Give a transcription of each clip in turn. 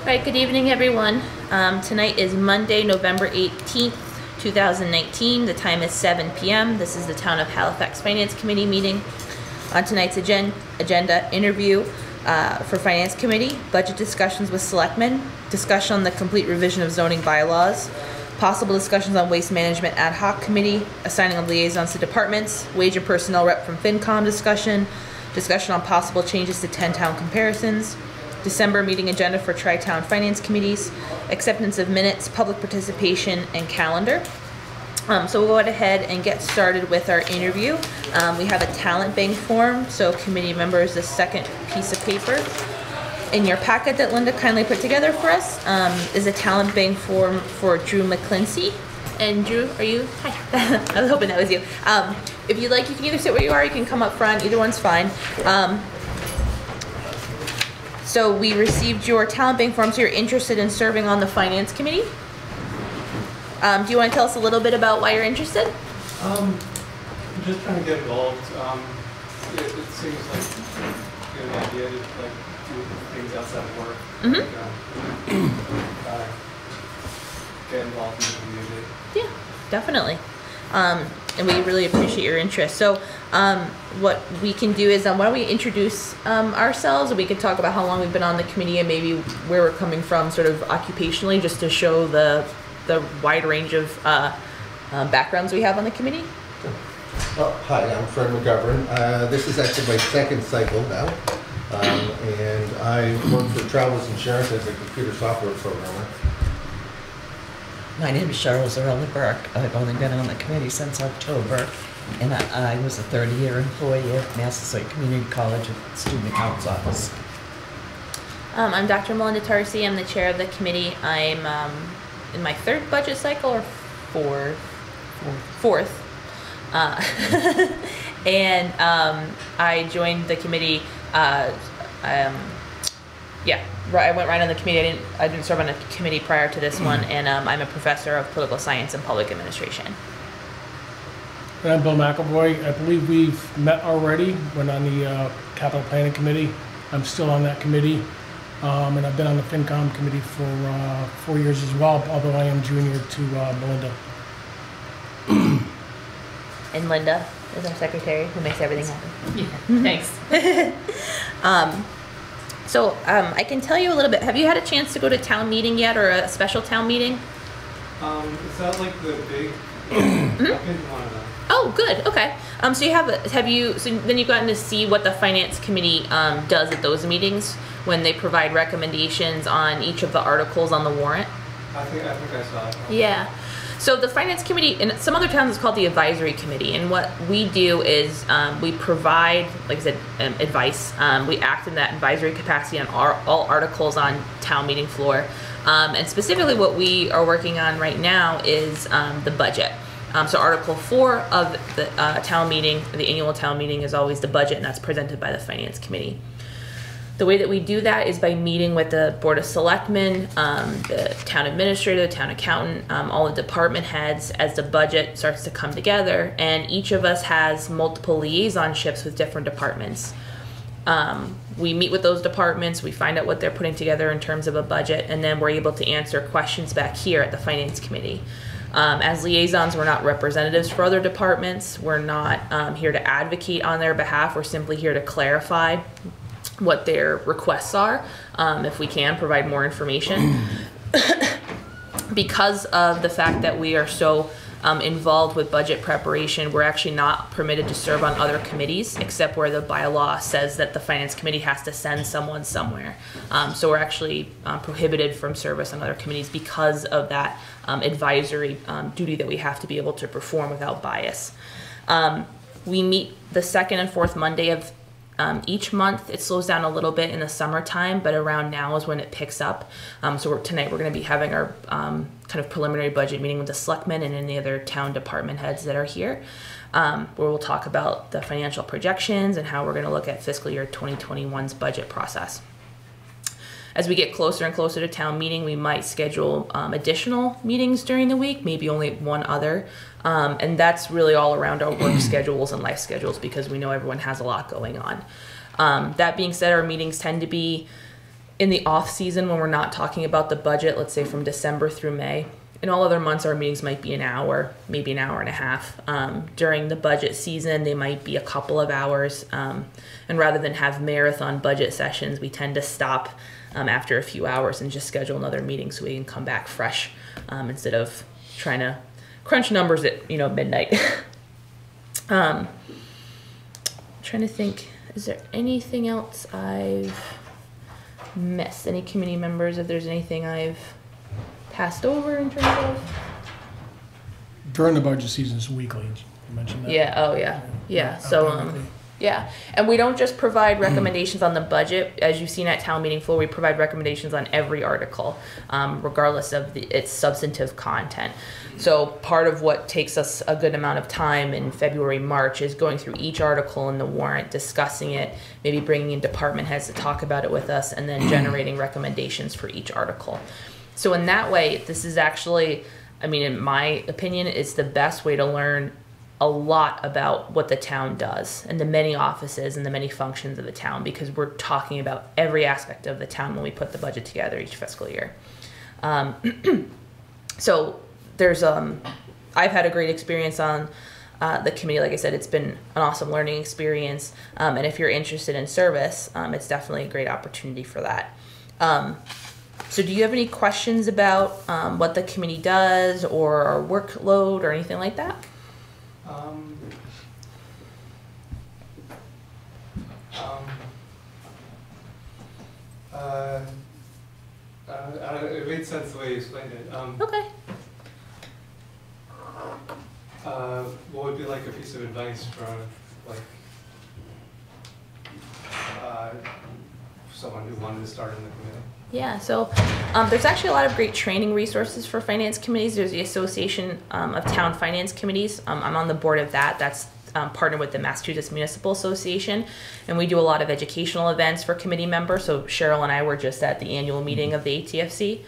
All right, good evening, everyone. Tonight is Monday, November 18th, 2019. The time is 7 p.m. This is the Town of Halifax Finance Committee meeting. On tonight's agenda, interview for Finance Committee, budget discussions with selectmen, discussion on the complete revision of zoning bylaws, possible discussions on waste management ad hoc committee, assigning of liaisons to departments, wage and personnel rep from FinCom discussion on possible changes to 10-town comparisons, December meeting agenda for Tri-Town Finance Committees, acceptance of minutes, public participation, and calendar. So we'll go ahead and get started with our interview. We have a talent bank form, so committee members, the second piece of paper in your packet that Linda kindly put together for us is a talent bank form for Drew McClincy. And Drew, are you? Hi. I was hoping that was you. If you'd like, you can either sit where you are, you can come up front, either one's fine. So we received your talent bank form, so you're interested in serving on the Finance Committee. Do you want to tell us a little bit about why you're interested? I'm just trying to get involved. It seems like a good idea to like do things outside of work. Get involved in the community. Yeah, definitely. And we really appreciate your interest. So what we can do is, why don't we introduce ourselves, and we can talk about how long we've been on the committee and maybe where we're coming from sort of occupationally, just to show the wide range of backgrounds we have on the committee. Hi, I'm Fred McGovern. This is actually my second cycle now. And I work for Travelers Insurance as a computer software programmer. My name is Cheryl Zarella Burke. I've only been on the committee since October, and I was a 30-year employee at Massasoit Community College at Student Accounts Office. I'm Dr. Melinda Tarsi. I'm the chair of the committee. I'm in my third budget cycle, or fourth. And I joined the committee. I went right on the committee. I didn't serve on a committee prior to this one, and I'm a professor of political science and public administration. And I'm Bill McElroy. I believe we've met already when on the capital planning committee. I'm still on that committee, and I've been on the FinCom committee for 4 years as well, although I am junior to Melinda. And Linda is our secretary, who makes everything happen. Yeah, thanks. So I can tell you a little bit. Have you had a chance to go to town meeting yet, or a special town meeting? Is that like the big? I've been to one of them. Oh, good. Okay. So so then you've gotten to see what the Finance Committee does at those meetings when they provide recommendations on each of the articles on the warrant? I think I saw it. Yeah. So the Finance Committee, in some other towns it's called the Advisory Committee, and what we do is we provide, like I said, advice. We act in that advisory capacity on all articles on town meeting floor. And specifically what we are working on right now is the budget. So Article 4 of the town meeting, the annual town meeting, is always the budget, and that's presented by the Finance Committee. The way that we do that is by meeting with the Board of Selectmen, the town administrator, the town accountant, all the department heads as the budget starts to come together, and each of us has multiple liaisonships with different departments. We meet with those departments, we find out what they're putting together in terms of a budget, and then we're able to answer questions back here at the Finance Committee. As liaisons, we're not representatives for other departments. We're not here to advocate on their behalf. We're simply here to clarify what their requests are, if we can provide more information. Because of the fact that we are so involved with budget preparation, we're actually not permitted to serve on other committees, except where the bylaw says that the Finance Committee has to send someone somewhere. So we're actually prohibited from service on other committees because of that advisory duty that we have to be able to perform without bias. We meet the second and fourth Monday of each month. It slows down a little bit in the summertime, but around now is when it picks up. So tonight we're going to be having our kind of preliminary budget meeting with the selectmen and any other town department heads that are here, where we'll talk about the financial projections and how we're going to look at fiscal year 2021's budget process. As we get closer and closer to town meeting, we might schedule additional meetings during the week, maybe only one other. And that's really all around our work schedules and life schedules, because we know everyone has a lot going on. That being said, our meetings tend to be in the off season when we're not talking about the budget, let's say from December through May. In all other months, our meetings might be an hour, maybe an hour and a half. During the budget season, they might be a couple of hours. And rather than have marathon budget sessions, we tend to stop after a few hours and just schedule another meeting so we can come back fresh instead of trying to crunch numbers at midnight. Trying to think, is there anything else I've missed? Any committee members? If there's anything I've passed over in terms of? During the budget season, it's weekly. You mentioned that. Yeah. Oh, yeah. Yeah. So, yeah. And we don't just provide recommendations on the budget. As you've seen at town meeting floor, we provide recommendations on every article, regardless of its substantive content. So part of what takes us a good amount of time in February, March is going through each article in the warrant, discussing it, maybe bringing in department heads to talk about it with us, and then generating recommendations for each article. So in that way, this is actually, I mean, in my opinion, it's the best way to learn a lot about what the town does and the many offices and the many functions of the town, because we're talking about every aspect of the town when we put the budget together each fiscal year. So there's, I've had a great experience on the committee. Like I said, it's been an awesome learning experience. And if you're interested in service, it's definitely a great opportunity for that. So do you have any questions about what the committee does or our workload or anything like that? It made sense the way you explained it. Okay. What would be like a piece of advice for someone who wanted to start in the committee? Yeah, so there's actually a lot of great training resources for finance committees. There's the Association of Town Finance Committees. I'm on the board of that. That's partnered with the Massachusetts Municipal Association, and we do a lot of educational events for committee members. So Cheryl and I were just at the annual meeting of the ATFC.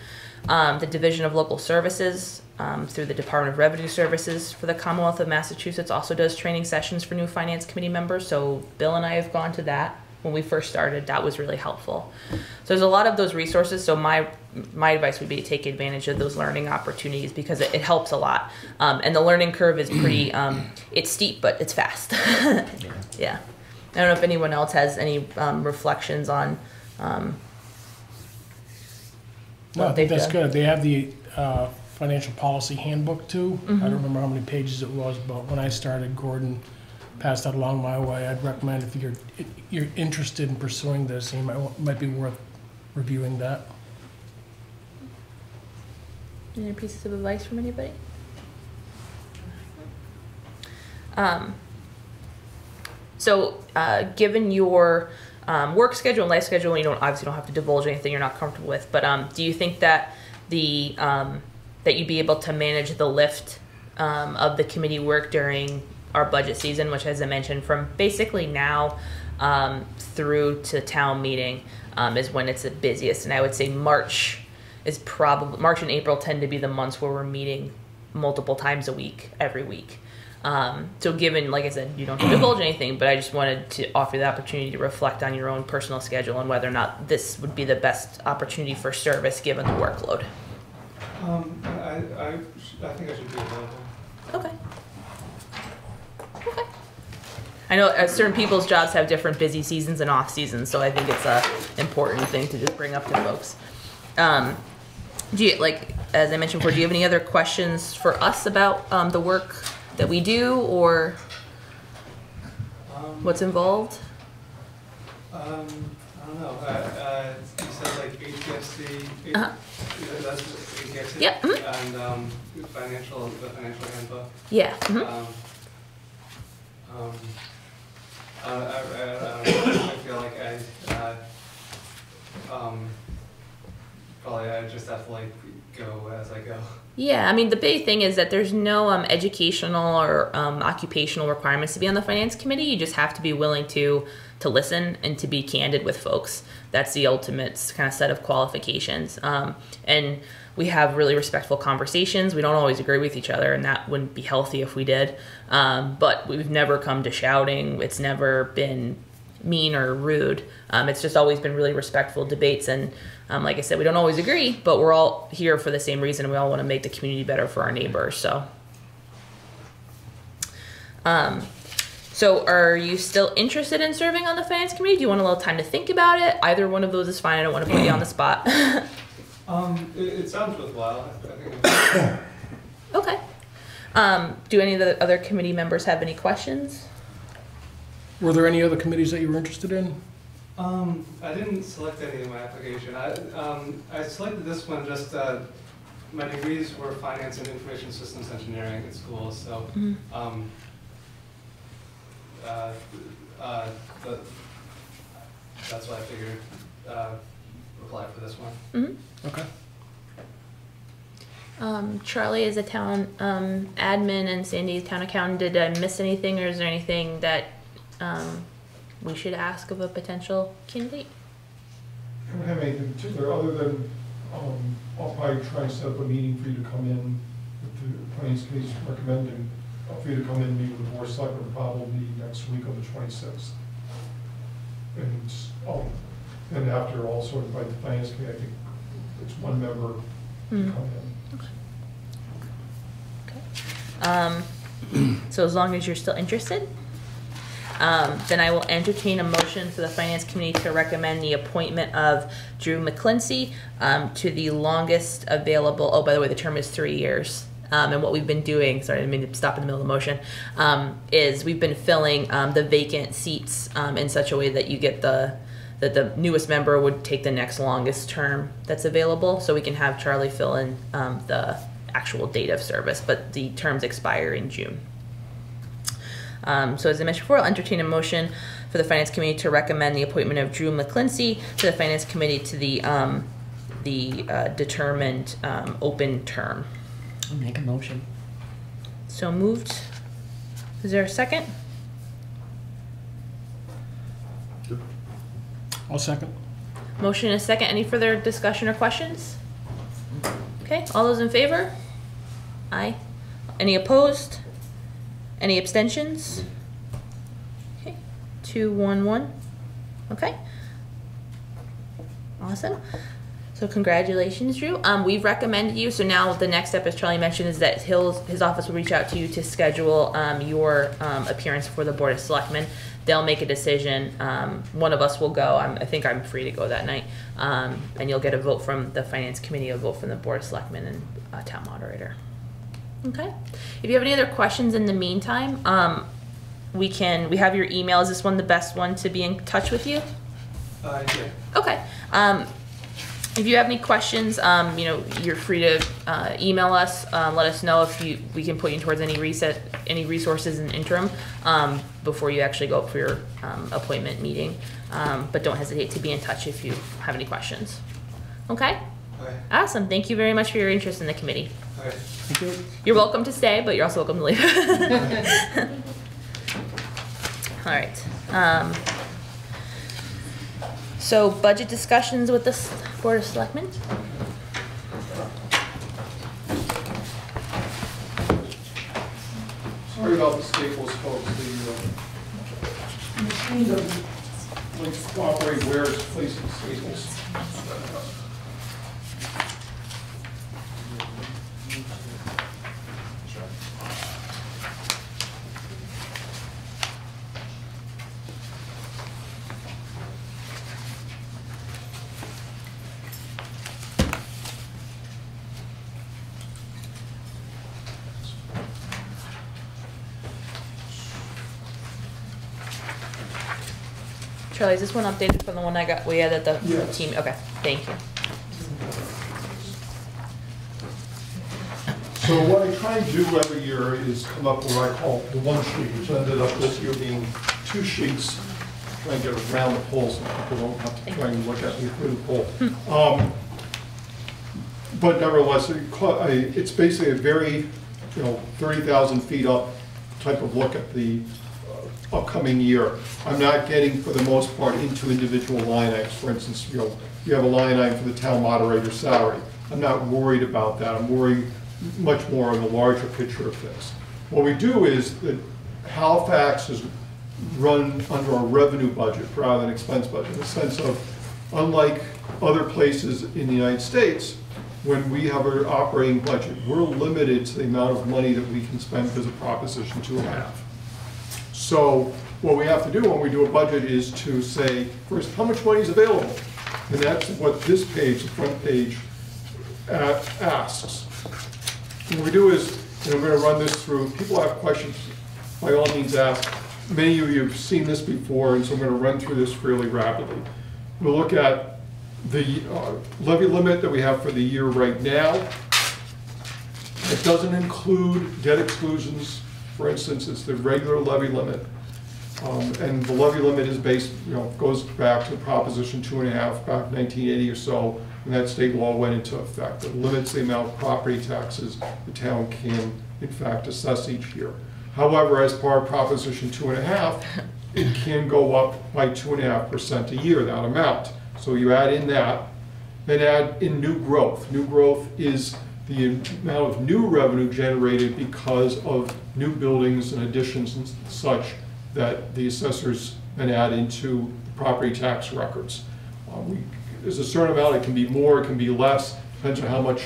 The Division of Local Services through the Department of Revenue Services for the Commonwealth of Massachusetts also does training sessions for new finance committee members. So Bill and I have gone to that. When we first started, that was really helpful. So there's a lot of those resources. So my advice would be to take advantage of those learning opportunities because it helps a lot. And the learning curve is pretty, it's steep, but it's fast. Yeah. I don't know if anyone else has any reflections on No, I think that's good. They have the financial policy handbook too. I don't remember how many pages it was, but when I started, Gordon passed that along my way. I'd recommend if you're interested in pursuing this, it might be worth reviewing that. Any pieces of advice from anybody? So given your work schedule and life schedule, you obviously don't have to divulge anything you're not comfortable with, but do you think that that you'd be able to manage the lift of the committee work during our budget season, which, as I mentioned, from basically now through to town meeting is when it's the busiest. And I would say March and April tend to be the months where we're meeting multiple times a week, every week. So given, like I said, you don't have to divulge anything, but I just wanted to offer the opportunity to reflect on your own personal schedule and whether or not this would be the best opportunity for service given the workload. I think I should be available. Okay. Okay. I know certain people's jobs have different busy seasons and off seasons, so I think it's a important thing to just bring up to folks. Do you, as I mentioned before, do you have any other questions for us about the work that we do or what's involved? I don't know. You said ATFC. That's ATFC. Yep. And the financial handbook. Yeah. I feel like I just have to go as I go. Yeah, I mean, the big thing is that there's no educational or occupational requirements to be on the finance committee. You just have to be willing to listen and to be candid with folks. That's the ultimate kind of set of qualifications. And we have really respectful conversations. We don't always agree with each other, and that wouldn't be healthy if we did. But we've never come to shouting. It's never been, mean or rude. It's just always been really respectful debates, and like I said, we don't always agree, but we're all here for the same reason. We all want to make the community better for our neighbors. So are you still interested in serving on the finance committee? Do you want a little time to think about it? Either one of those is fine. I don't want to put you on the spot. It sounds worthwhile. I think Okay. Do any of the other committee members have any questions? Were there any other committees that you were interested in? I didn't select any in my application. I selected this one just, my degrees were finance and information systems engineering at school, so, that's why I figured, apply for this one. Okay. Charlie is a town admin and Sandy is town accountant. Did I miss anything, or is there anything that we should ask of a potential candidate? I don't have anything particular other than I'll probably try and set up a meeting for you to come in. If the finance committee is recommending for you to come in and meet with the board of selectmen probably next week on the 26th. And after also invite the finance committee, I think it's one member to come in. Okay. So as long as you're still interested, then I will entertain a motion for the finance committee to recommend the appointment of Drew McClincy to the longest available. Oh, by the way, the term is 3 years. And what we've been doing, sorry, I didn't mean to stop in the middle of the motion, is we've been filling the vacant seats in such a way that you get that the newest member would take the next longest term that's available, so we can have Charlie fill in the actual date of service, but the terms expire in June. So as I mentioned before, I'll entertain a motion for the Finance Committee to recommend the appointment of Drew McClincy to the Finance Committee to the determined open term. I'll make a motion. So moved. Is there a second? I'll second. Motion and a second. Any further discussion or questions? Okay, all those in favor? Aye. Any opposed? Any abstentions? Okay, 2, 1, 1. Okay. Awesome. So congratulations, Drew. We've recommended you. So now the next step, as Charlie mentioned, is that his office will reach out to you to schedule your appearance for the Board of Selectmen. They'll make a decision. One of us will go. I think I'm free to go that night. And you'll get a vote from the Finance Committee, a vote from the Board of Selectmen, and Town Moderator. Okay. If you have any other questions in the meantime, we have your email. Is this one the best one to be in touch with you? Yeah. Okay. If you have any questions, you're free to email us. Let us know if we can put you towards any resources in the interim before you actually go up for your appointment meeting. But don't hesitate to be in touch if you have any questions. Okay? Okay. Awesome. Thank you very much for your interest in the committee. Okay. Thank you. You're welcome to stay, but you're also welcome to leave. All right. So budget discussions with the Board of Selectmen. Sorry about the Staples folks. The machine doesn't cooperate where it's placing Staples. Charlie, is this one updated from the one we had at the Yes. team? Okay, thank you. So what I try and do every year is come up with what I call the one sheet, which ended up this year being 2 sheets. Try and get around the poll so people don't have to try and look at me through the poll. But nevertheless, it's basically a very, 30,000 feet up type of look at the upcoming year. I'm not getting, for the most part, into individual line items. For instance, you have a line item for the town moderator salary. I'm not worried about that. I'm worried much more on the larger picture of things. What we do is that Halifax run under our revenue budget rather than expense budget, in the sense of, unlike other places in the United States, when we have our operating budget, we're limited to the amount of money that we can spend because of Proposition 2.5. So what we have to do when we do a budget is to say, first, how much money is available? And that's what this page, the front page, asks. What we do is, and I'm going to run this through, people have questions, by all means ask. Many of you have seen this before, and so I'm going to run through this fairly rapidly. We'll look at the levy limit that we have for the year right now. It doesn't include debt exclusions. For instance, it's the regular levy limit. And the levy limit is based, goes back to Proposition 2.5, back 1980 or so, when that state law went into effect. It limits the amount of property taxes the town can, in fact, assess each year. However, as part of Proposition 2.5, it can go up by 2.5% a year, that amount. So you add in that, then add in new growth. New growth is the amount of new revenue generated because of new buildings and additions and such that the assessors then add into property tax records. There's a certain amount, it can be more, it can be less, depends on how much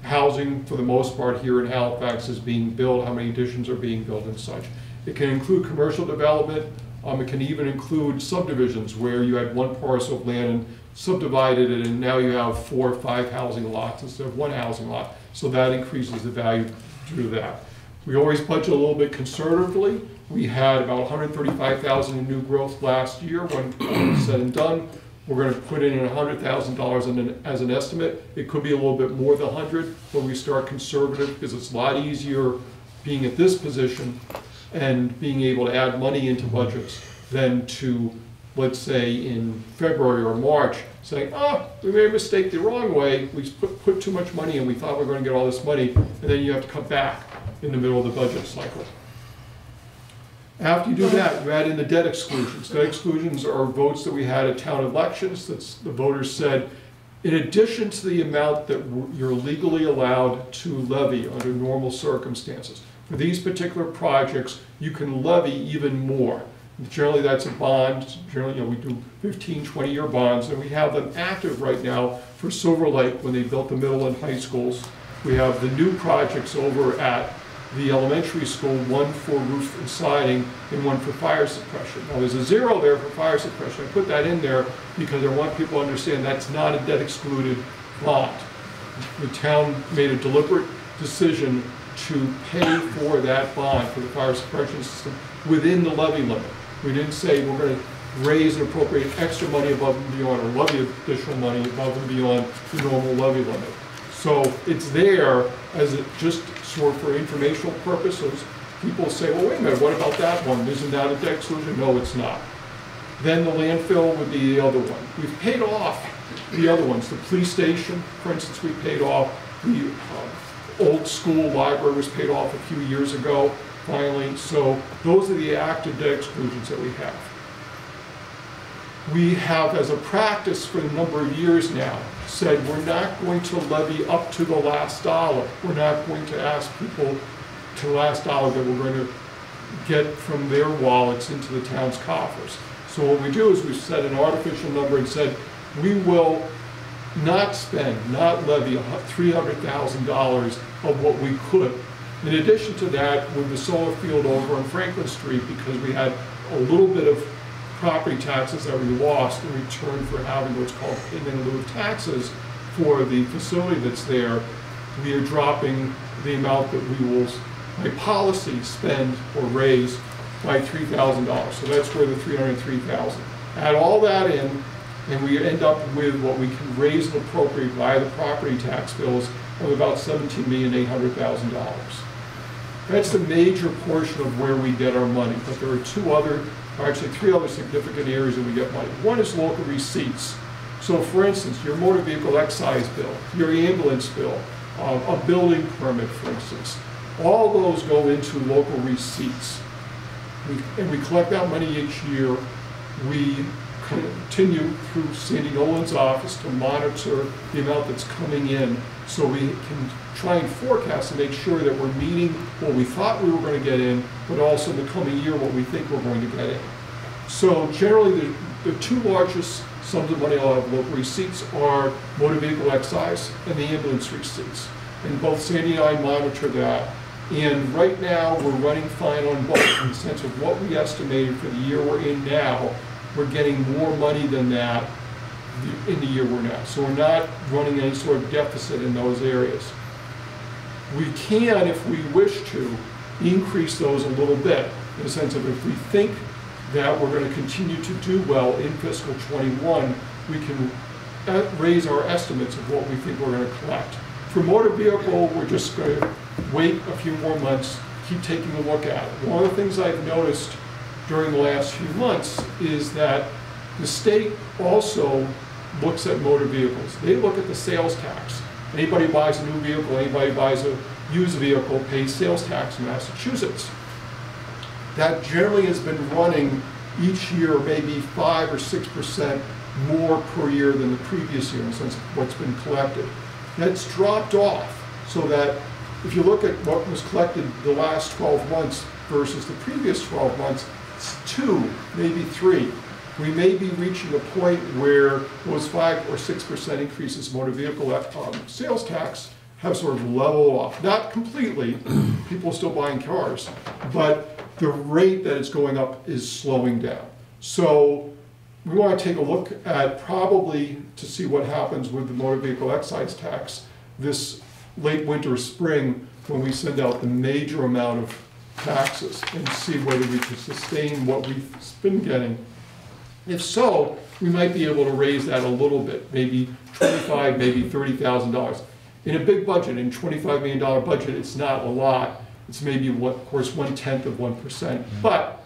housing, for the most part, here in Halifax is being built, how many additions are being built and such. It can include commercial development. It can even include subdivisions where you had one parcel of land and subdivided it, and now you have 4 or 5 housing lots instead of 1 housing lot. So that increases the value due to that. We always budget a little bit conservatively. We had about 135,000 in new growth last year. When all is said and done, we're going to put in $100,000 as an estimate. It could be a little bit more than 100, but we start conservative because it's a lot easier being at this position and being able to add money into budgets than to, let's say, in February or March, saying, we made a mistake the wrong way. We put too much money in. We thought we were going to get all this money, and then you have to come back in the middle of the budget cycle. After you do that, you add in the debt exclusions. Debt exclusions are votes that we had at town elections. That's the voters said, in addition to the amount that you're legally allowed to levy under normal circumstances, for these particular projects, you can levy even more. Generally, that's a bond. Generally, we do 15, 20-year bonds, and we have them active right now for Silver Lake when they built the middle and high schools. We have the new projects over at the elementary school, one for roof and siding and one for fire suppression. Now, there's a 0 there for fire suppression. I put that in there because I want people to understand that's not a debt excluded bond. The town made a deliberate decision to pay for that bond for the fire suppression system within the levy limit. We didn't say we're going to raise and appropriate extra money above and beyond, or levy additional money above and beyond the normal levy limit. So it's there as just sort of for informational purposes. People say, well, wait a minute, what about that one? Isn't that a debt exclusion? No, it's not. Then the landfill would be the other one. We've paid off the other ones. The police station, for instance, we paid off. The old school library was paid off a few years ago, finally. So those are the active debt exclusions that we have. We have, as a practice for a number of years now, said we're not going to levy up to the last dollar. We're not going to ask people to the last dollar that we're going to get from their wallets into the town's coffers. So what we do is we set an artificial number and said we will not spend, not levy $300,000 of what we could. In addition to that, with the solar field over on Franklin Street, because we had a little bit of property taxes that we lost in return for having what's called payment in lieu of taxes for the facility that's there, we are dropping the amount that we will, by policy, spend or raise by $3,000. So that's where the $303,000. Add all that in, and we end up with what we can raise and appropriate via the property tax bills of about $17,800,000. That's the major portion of where we get our money, but there are actually three other significant areas that we get money. One is local receipts. So for instance, your motor vehicle excise bill, your ambulance bill, a building permit, for instance, all those go into local receipts. And we collect that money each year. We continue through Sandy Nolan's office to monitor the amount that's coming in so we can try and forecast and make sure that we're meeting what we thought we were going to get in, but also in the coming year what we think we're going to get in. So generally the two largest sums of money I'll have local receipts are motor vehicle excise and the ambulance receipts. And both Sandy and I monitor that. And right now we're running fine on both in the sense of what we estimated for the year we're in now. We're getting more money than that in the year we're now. So we're not running any sort of deficit in those areas. We can, if we wish to, increase those a little bit in the sense of if we think that we're going to continue to do well in fiscal 21, we can raise our estimates of what we think we're going to collect. For motor vehicle, we're just going to wait a few more months, keep taking a look at it. One of the things I've noticed during the last few months is that the state also looks at motor vehicles. They look at the sales tax. Anybody buys a new vehicle, anybody buys a used vehicle pays sales tax in Massachusetts. That generally has been running each year maybe 5 or 6% more per year than the previous year in the sense of what's been collected. That's dropped off so that if you look at what was collected the last 12 months versus the previous 12 months, it's 2, maybe 3. We may be reaching a point where those 5 or 6% increases in motor vehicle sales tax have sort of leveled off. Not completely, people are still buying cars, but the rate that it's going up is slowing down. So we want to take a look at probably to see what happens with the motor vehicle excise tax this late winter or spring when we send out the major amount of taxes and see whether we can sustain what we've been getting. If so, we might be able to raise that a little bit, maybe $25,000, maybe $30,000. In a big budget, in a $25 million budget, it's not a lot. It's maybe, of course, 1/10 of 1%. But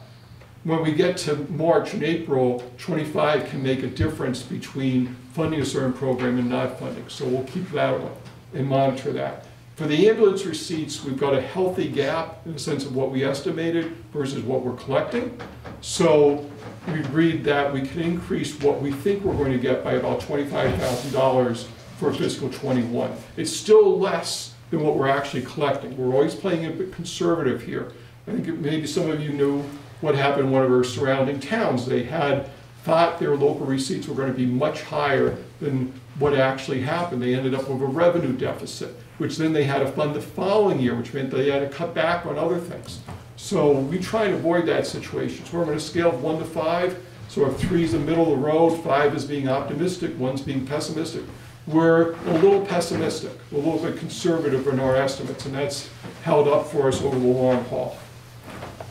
when we get to March and April, 25 can make a difference between funding a certain program and not funding. So we'll keep that on and monitor that. For the ambulance receipts, we've got a healthy gap in the sense of what we estimated versus what we're collecting. So we agreed that we can increase what we think we're going to get by about $25,000 for fiscal 21. It's still less than what we're actually collecting. We're always playing a bit conservative here. I think maybe some of you knew what happened in one of our surrounding towns. They had thought their local receipts were going to be much higher than what actually happened. They ended up with a revenue deficit, which then they had to fund the following year, which meant they had to cut back on other things. So we try and avoid that situation. So we're on a scale of 1 to 5. So if 3 is the middle of the road, 5 is being optimistic, 1's being pessimistic. We're a little pessimistic, a little bit conservative in our estimates, and that's held up for us over the long haul.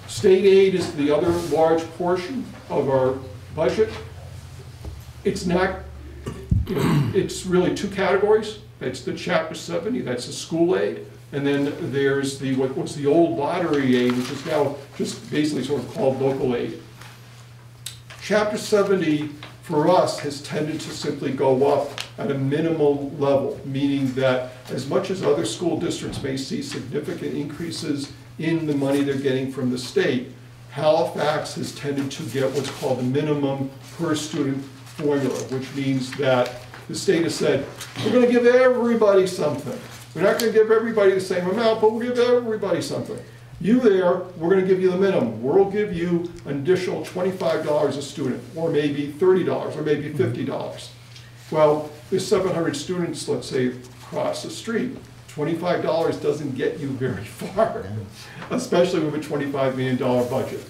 State aid is the other large portion of our budget. It's not, it's really 2 categories. That's the Chapter 70, that's the school aid, and then there's the what's the old lottery aid, which is now just basically sort of called local aid. Chapter 70 for us has tended to simply go up at a minimal level, meaning that as much as other school districts may see significant increases in the money they're getting from the state, Halifax has tended to get what's called the minimum per student formula, which means that the state has said, we're going to give everybody something. We're not going to give everybody the same amount, but we'll give everybody something. You there, we're going to give you the minimum. We'll give you an additional $25 a student, or maybe $30, or maybe $50. Well, there's 700 students, let's say, across the street. $25 doesn't get you very far, especially with a $25 million budget.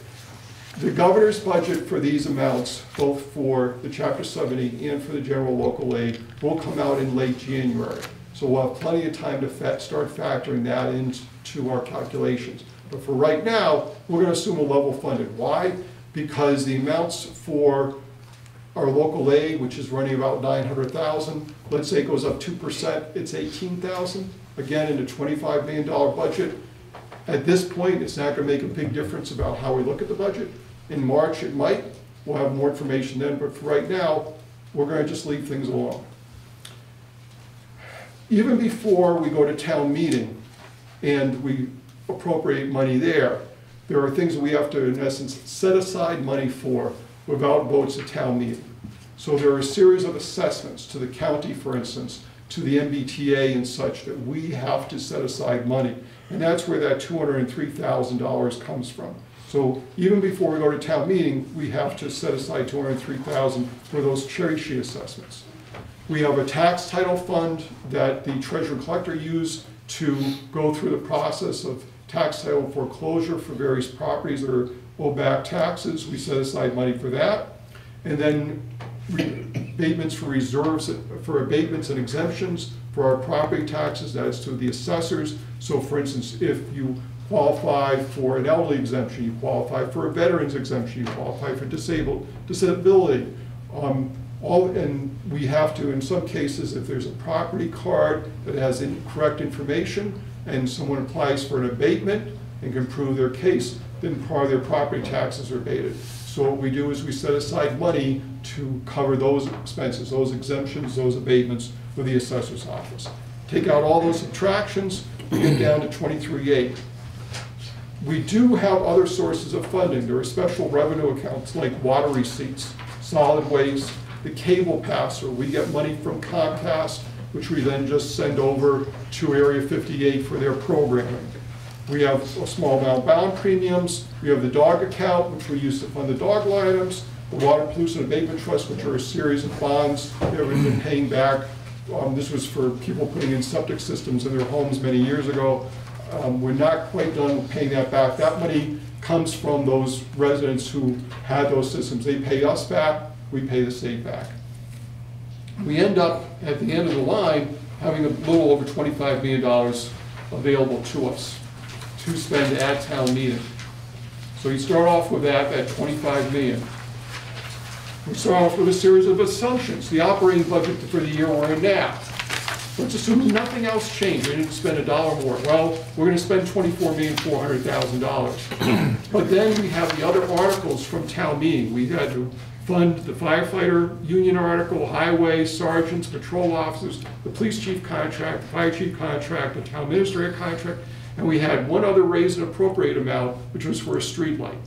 The governor's budget for these amounts, both for the Chapter 70 and for the general local aid, will come out in late January. So we'll have plenty of time to start factoring that into our calculations. But for right now, we're going to assume a level funded. Why? Because the amounts for our local aid, which is running about $900,000, let's say it goes up 2%, it's $18,000. Again, in a $25 million budget. At this point, it's not going to make a big difference about how we look at the budget. In March, it might. We'll have more information then, but for right now, we're going to just leave things alone. Even before we go to town meeting and we appropriate money there, there are things that we have to, in essence, set aside money for without votes at town meeting. So there are a series of assessments to the county, for instance, to the MBTA and such, that we have to set aside money. And that's where that $203,000 comes from. So even before we go to town meeting, we have to set aside $203,000 for those cherry sheet assessments. We have a tax title fund that the treasurer collector used to go through the process of tax title foreclosure for various properties that are owed back taxes. We set aside money for that. And then abatements for reserves, for abatements and exemptions for our property taxes, that is to the assessors. So for instance, if you qualify for an elderly exemption, you qualify for a veterans exemption, you qualify for disability. And we have to, in some cases, if there's a property card that has incorrect information and someone applies for an abatement and can prove their case, then part of their property taxes are abated. So what we do is we set aside money to cover those expenses, those exemptions, those abatements for the assessor's office. Take out all those subtractions, we get down to 23.8. We do have other sources of funding. There are special revenue accounts like water receipts, solid waste, the cable pass-through. We get money from Comcast, which we then just send over to Area 58 for their programming. We have a small amount of bound premiums. We have the dog account, which we use to fund the dog items, the Water Pollution Abatement Trust, which are a series of bonds that we've been paying back. This was for people putting in septic systems in their homes many years ago. We're not quite done with paying that back. That money comes from those residents who had those systems. They pay us back, we pay the state back. We end up, at the end of the line, having a little over $25 million available to us to spend at town meeting. So you start off with that 25 million. We start off with a series of assumptions. The operating budget for the year we're in now. Let's assume nothing else changed. We didn't spend $1 more. Well, we're going to spend $24,400,000. But then we have the other articles from town meeting. We had to fund the firefighter union article, highway, sergeants, patrol officers, the police chief contract, the fire chief contract, the town administrator contract, and we had one other raise and appropriate amount, which was for a street light.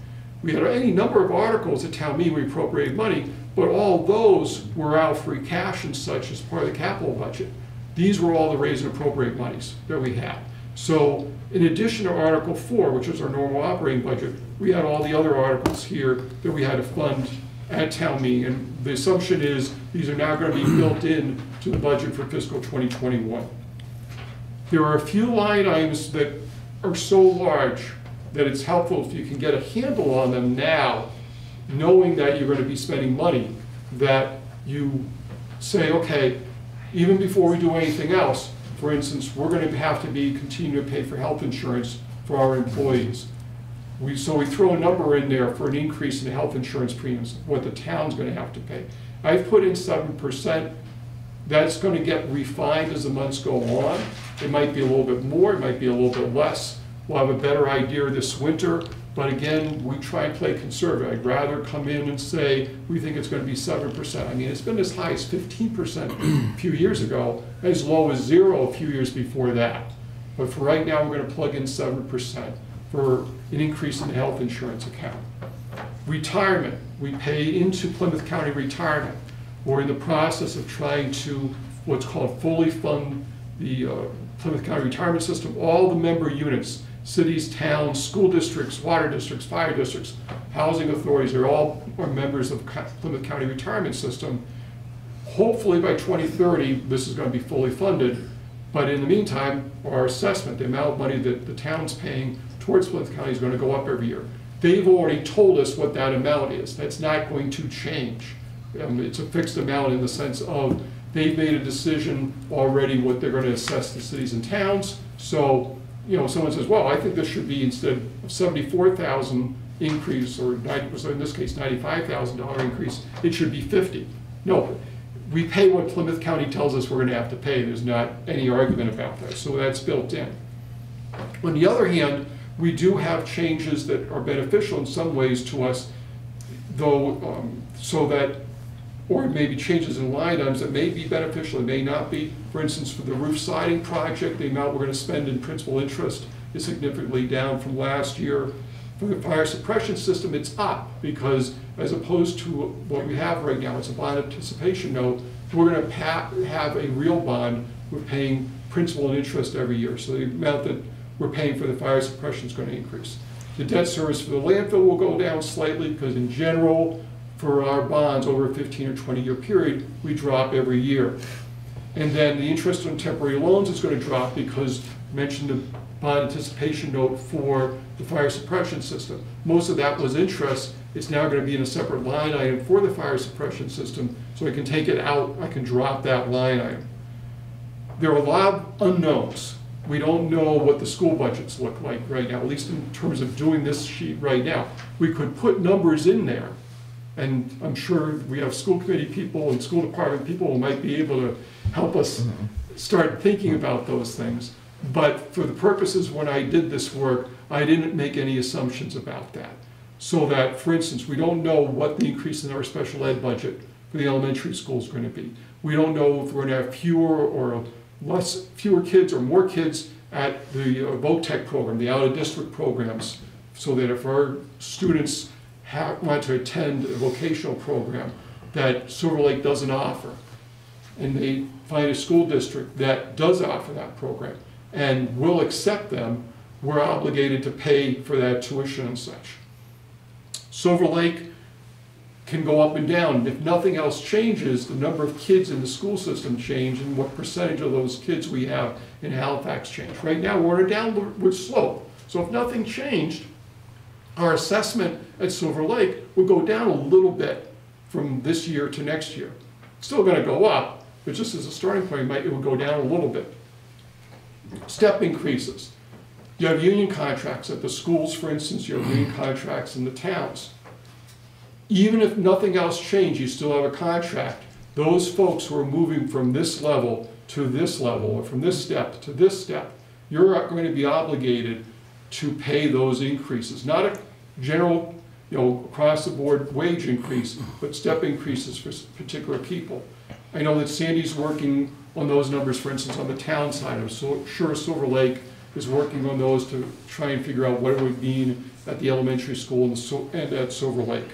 We had any number of articles at town meeting we appropriated money, but all those were out free cash and such as part of the capital budget. These were all the raise and appropriate monies that we had. So in addition to Article 4, which was our normal operating budget, we had all the other articles here that we had to fund at town meeting. And the assumption is these are now going to be built in to the budget for fiscal 2021. There are a few line items that are so large that it's helpful if you can get a handle on them now, knowing that you're going to be spending money, that you say, okay, even before we do anything else, for instance, we're going to have to continue to pay for health insurance for our employees. So we throw a number in there for an increase in health insurance premiums, what the town's going to have to pay. I've put in 7%. That's going to get refined as the months go on. It might be a little bit more, it might be a little bit less. We'll have a better idea this winter, but again, we try and play conservative. I'd rather come in and say, we think it's going to be 7%. I mean, it's been as high as 15% a few years ago, as low as 0 a few years before that. But for right now, we're going to plug in 7% for an increase in the health insurance account. Retirement, we pay into Plymouth County Retirement. We're in the process of trying to what's called fully fund the Plymouth County Retirement System, all the member units, cities, towns, school districts, water districts, fire districts, housing authorities, they're all members of Plymouth County Retirement System. Hopefully by 2030, this is going to be fully funded, but in the meantime, our assessment, the amount of money that the town's paying towards Plymouth County is going to go up every year. They've already told us what that amount is. That's not going to change. It's a fixed amount in the sense of they've made a decision already what they're going to assess the cities and towns. So, you know, someone says, well, I think this should be instead of $74,000 increase, or in this case, $95,000 increase, it should be 50. No, we pay what Plymouth County tells us we're going to have to pay. There's not any argument about that. So that's built in. On the other hand, we do have changes that are beneficial in some ways to us, though, so that, or maybe changes in line items that may be beneficial, it may not be. For instance, for the roof siding project, the amount we're going to spend in principal interest is significantly down from last year. For the fire suppression system, it's up, because as opposed to what we have right now, it's a bond anticipation note, we're going to have a real bond. We're paying principal and interest every year, so the amount that we're paying for the fire suppression is going to increase. The debt service for the landfill will go down slightly, because in general, for our bonds over a 15 or 20-year period, we drop every year. And then the interest on temporary loans is going to drop, because I mentioned the bond anticipation note for the fire suppression system. Most of that was interest. It's now going to be in a separate line item for the fire suppression system, so I can take it out, I can drop that line item. There are a lot of unknowns. We don't know what the school budgets look like right now, at least in terms of doing this sheet right now. We could put numbers in there, and I'm sure we have school committee people and school department people who might be able to help us start thinking about those things. But for the purposes when I did this work, I didn't make any assumptions about that. So that, for instance, we don't know what the increase in our special ed budget for the elementary school is going to be. We don't know if we're going to have fewer kids or more kids at the VOTEC program, the out-of-district programs, so that if our students want to attend a vocational program that Silver Lake doesn't offer, and they find a school district that does offer that program and will accept them, we're obligated to pay for that tuition and such. Silver Lake can go up and down. If nothing else changes, the number of kids in the school system change, and what percentage of those kids we have in Halifax change. Right now, we're on a downward slope. So if nothing changed, our assessment at Silver Lake would go down a little bit from this year to next year. It's still going to go up, but just as a starting point, it would go down a little bit. Step increases. You have union contracts at the schools, for instance, you have union contracts in the towns. Even if nothing else changed, you still have a contract. Those folks who are moving from this level to this level, or from this step to this step, you're going to be obligated to pay those increases. Not a general, across the board wage increase, but step increases for particular people. I know that Sandy's working on those numbers, for instance, on the town side. I'm sure Silver Lake is working on those to try and figure out what it would mean at the elementary school and at Silver Lake.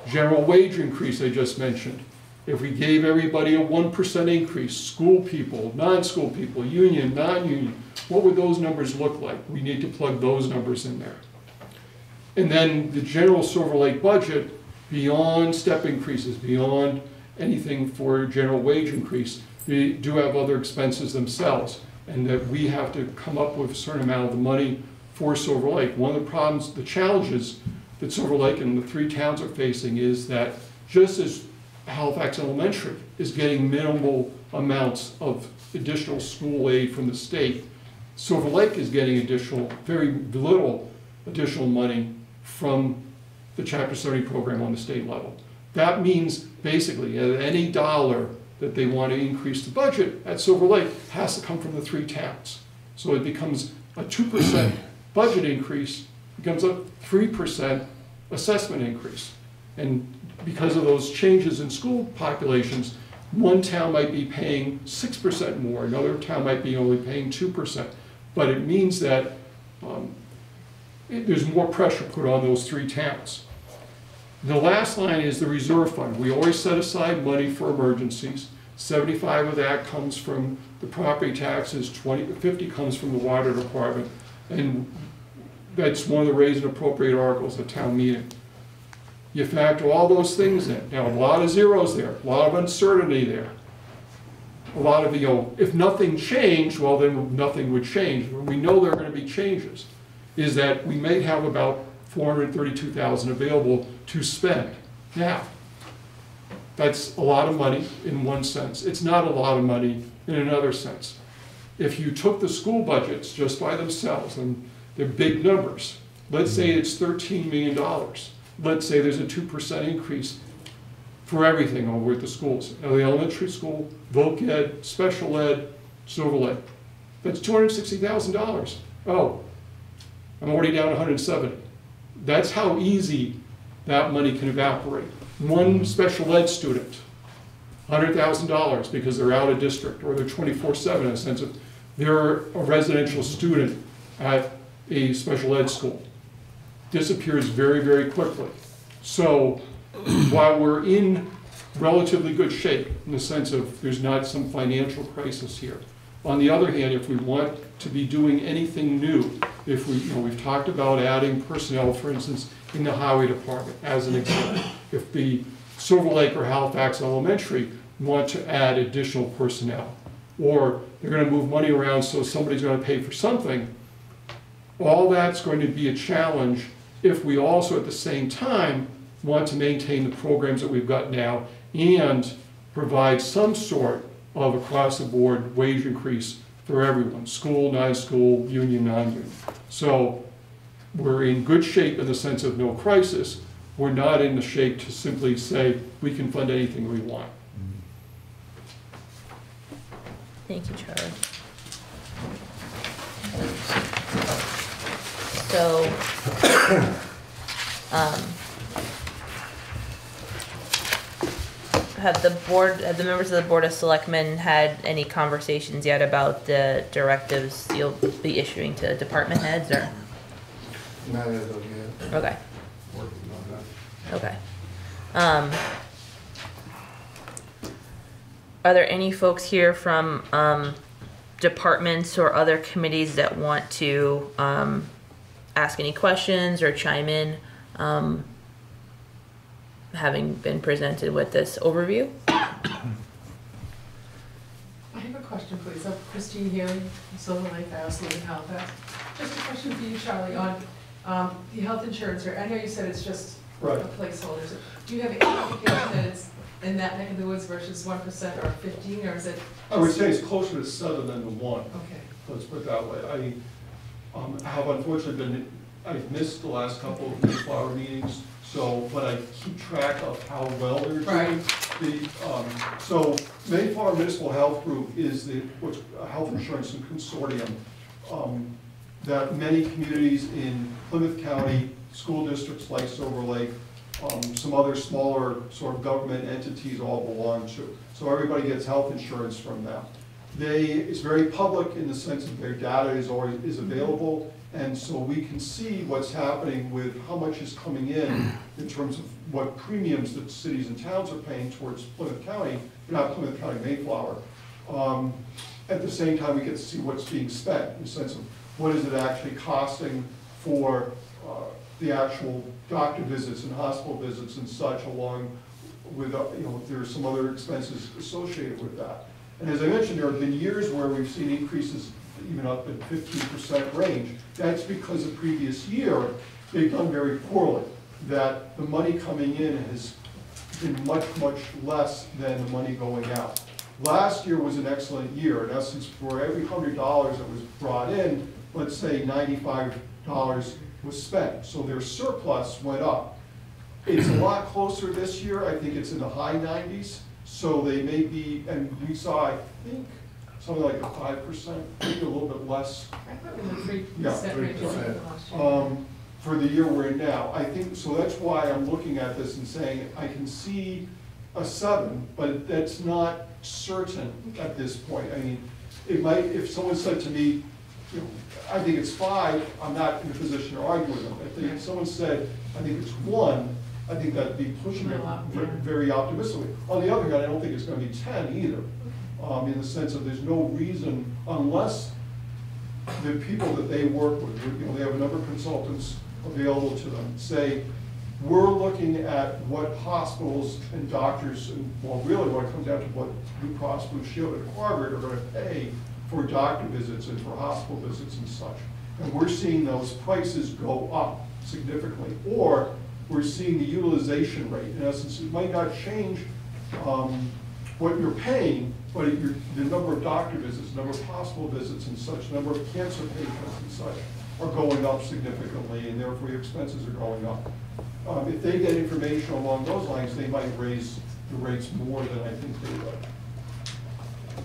General wage increase I just mentioned. If we gave everybody a 1% increase, school people, non-school people, union, non-union, what would those numbers look like? We need to plug those numbers in there. And then the general Silver Lake budget, beyond step increases, beyond anything for general wage increase, we do have other expenses themselves, and that we have to come up with a certain amount of the money for Silver Lake. One of the problems, the challenges that Silver Lake and the three towns are facing is that just as Halifax Elementary is getting minimal amounts of additional school aid from the state, Silver Lake is getting very little additional money from the Chapter 70 program on the state level. That means basically at any dollar that they want to increase the budget at Silver Lake has to come from the three towns. So it becomes a 2% budget increase, becomes a 3% assessment increase. And because of those changes in school populations, one town might be paying 6% more, another town might be only paying 2%. But it means that there's more pressure put on those three towns. The last line is the reserve fund. We always set aside money for emergencies. 75 of that comes from the property taxes, 50 comes from the water department, and that's one of the raise and appropriate articles at town meeting. You factor all those things in. Now, a lot of zeros there, a lot of uncertainty there. A lot of, if nothing changed, well, then nothing would change. We know there are going to be changes. Is that we may have about $432,000 available to spend. Now, that's a lot of money in one sense. It's not a lot of money in another sense. If you took the school budgets just by themselves, and they're big numbers, let's say it's $13 million. Let's say there's a 2% increase for everything over at the schools. Now, the elementary school, voc ed, special ed, Silver Lake. That's $260,000. Oh, I'm already down 170. That's how easy that money can evaporate. One special ed student, $100,000 because they're out of district, or they're 24/7 in a sense of they're a residential student at a special ed school. disappears very, very quickly. So while we're in relatively good shape, in the sense of there's not some financial crisis here, on the other hand, if we want to be doing anything new, if we, we've talked about adding personnel, for instance, in the highway department, as an example. If the Silver Lake or Halifax Elementary want to add additional personnel, or they're going to move money around so somebody's going to pay for something, all that's going to be a challenge if we also at the same time want to maintain the programs that we've got now and provide some sort of across-the-board wage increase for everyone, school, non-school, union, non-union. So we're in good shape in the sense of no crisis. We're not in the shape to simply say we can fund anything we want. Thank you, Charlie. So, have the members of the Board of Selectmen had any conversations yet about the directives you'll be issuing to department heads, or? Not as of yet. Okay. Working on that. Okay. Are there any folks here from departments or other committees that want to ask any questions or chime in, having been presented with this overview? I have a question, please. I'm Christine Healy, Silver Lake. I also live in Halifax. Just a question for you, Charlie, on the health insurance. I know you said it's just Right. a placeholder. So do you have any indication that it's in that neck of the woods versus 1% or 15, or is it? I would say it's closer to 7 than to 1. Okay. Let's put it that way. I have unfortunately I've missed the last couple of Mayflower meetings, but I keep track of how well they're doing. Right. So Mayflower Municipal Health Group is what's a health insurance consortium that many communities in Plymouth County, school districts like Silver Lake, some other smaller sort of government entities all belong to. So everybody gets health insurance from them. It's very public in the sense that their data is available, and so we can see what's happening with how much is coming in terms of what premiums that cities and towns are paying towards Plymouth County, not Plymouth County, Mayflower. At the same time, we get to see what's being spent in the sense of what is it actually costing for the actual doctor visits and hospital visits and such, along with, there are some other expenses associated with that. And as I mentioned, there have been years where we've seen increases even up in 15% range. That's because the previous year, they've done very poorly, that the money coming in has been much, much less than the money going out. Last year was an excellent year. In essence, for every $100 that was brought in, let's say $95 was spent. So their surplus went up. It's a lot closer this year. I think it's in the high 90s. So they may be, and we saw, I think, something like a 5%, maybe a little bit less. I thought it was 3% Yeah, range 3%. last year. For the year we're in now. I think, so that's why I'm looking at this and saying, I can see a 7, but that's not certain at this point. I mean, it might, if someone said to me, I think it's 5, I'm not in a position to argue with them. If someone said, I think it's 1, I think that'd be pushing it very optimistically. On the other hand, I don't think it's going to be 10 either, in the sense of there's no reason, unless the people that they work with, they have a number of consultants available to them, say, we're looking at what hospitals and doctors, and well, really what it comes down to what Blue Cross Blue Shield and Harvard are going to pay for doctor visits and for hospital visits and such. And we're seeing those prices go up significantly, or we're seeing the utilization rate. In essence, it might not change what you're paying, but the number of doctor visits, number of hospital visits and such, number of cancer patients and such are going up significantly, and therefore your expenses are going up. If they get information along those lines, they might raise the rates more than I think they would.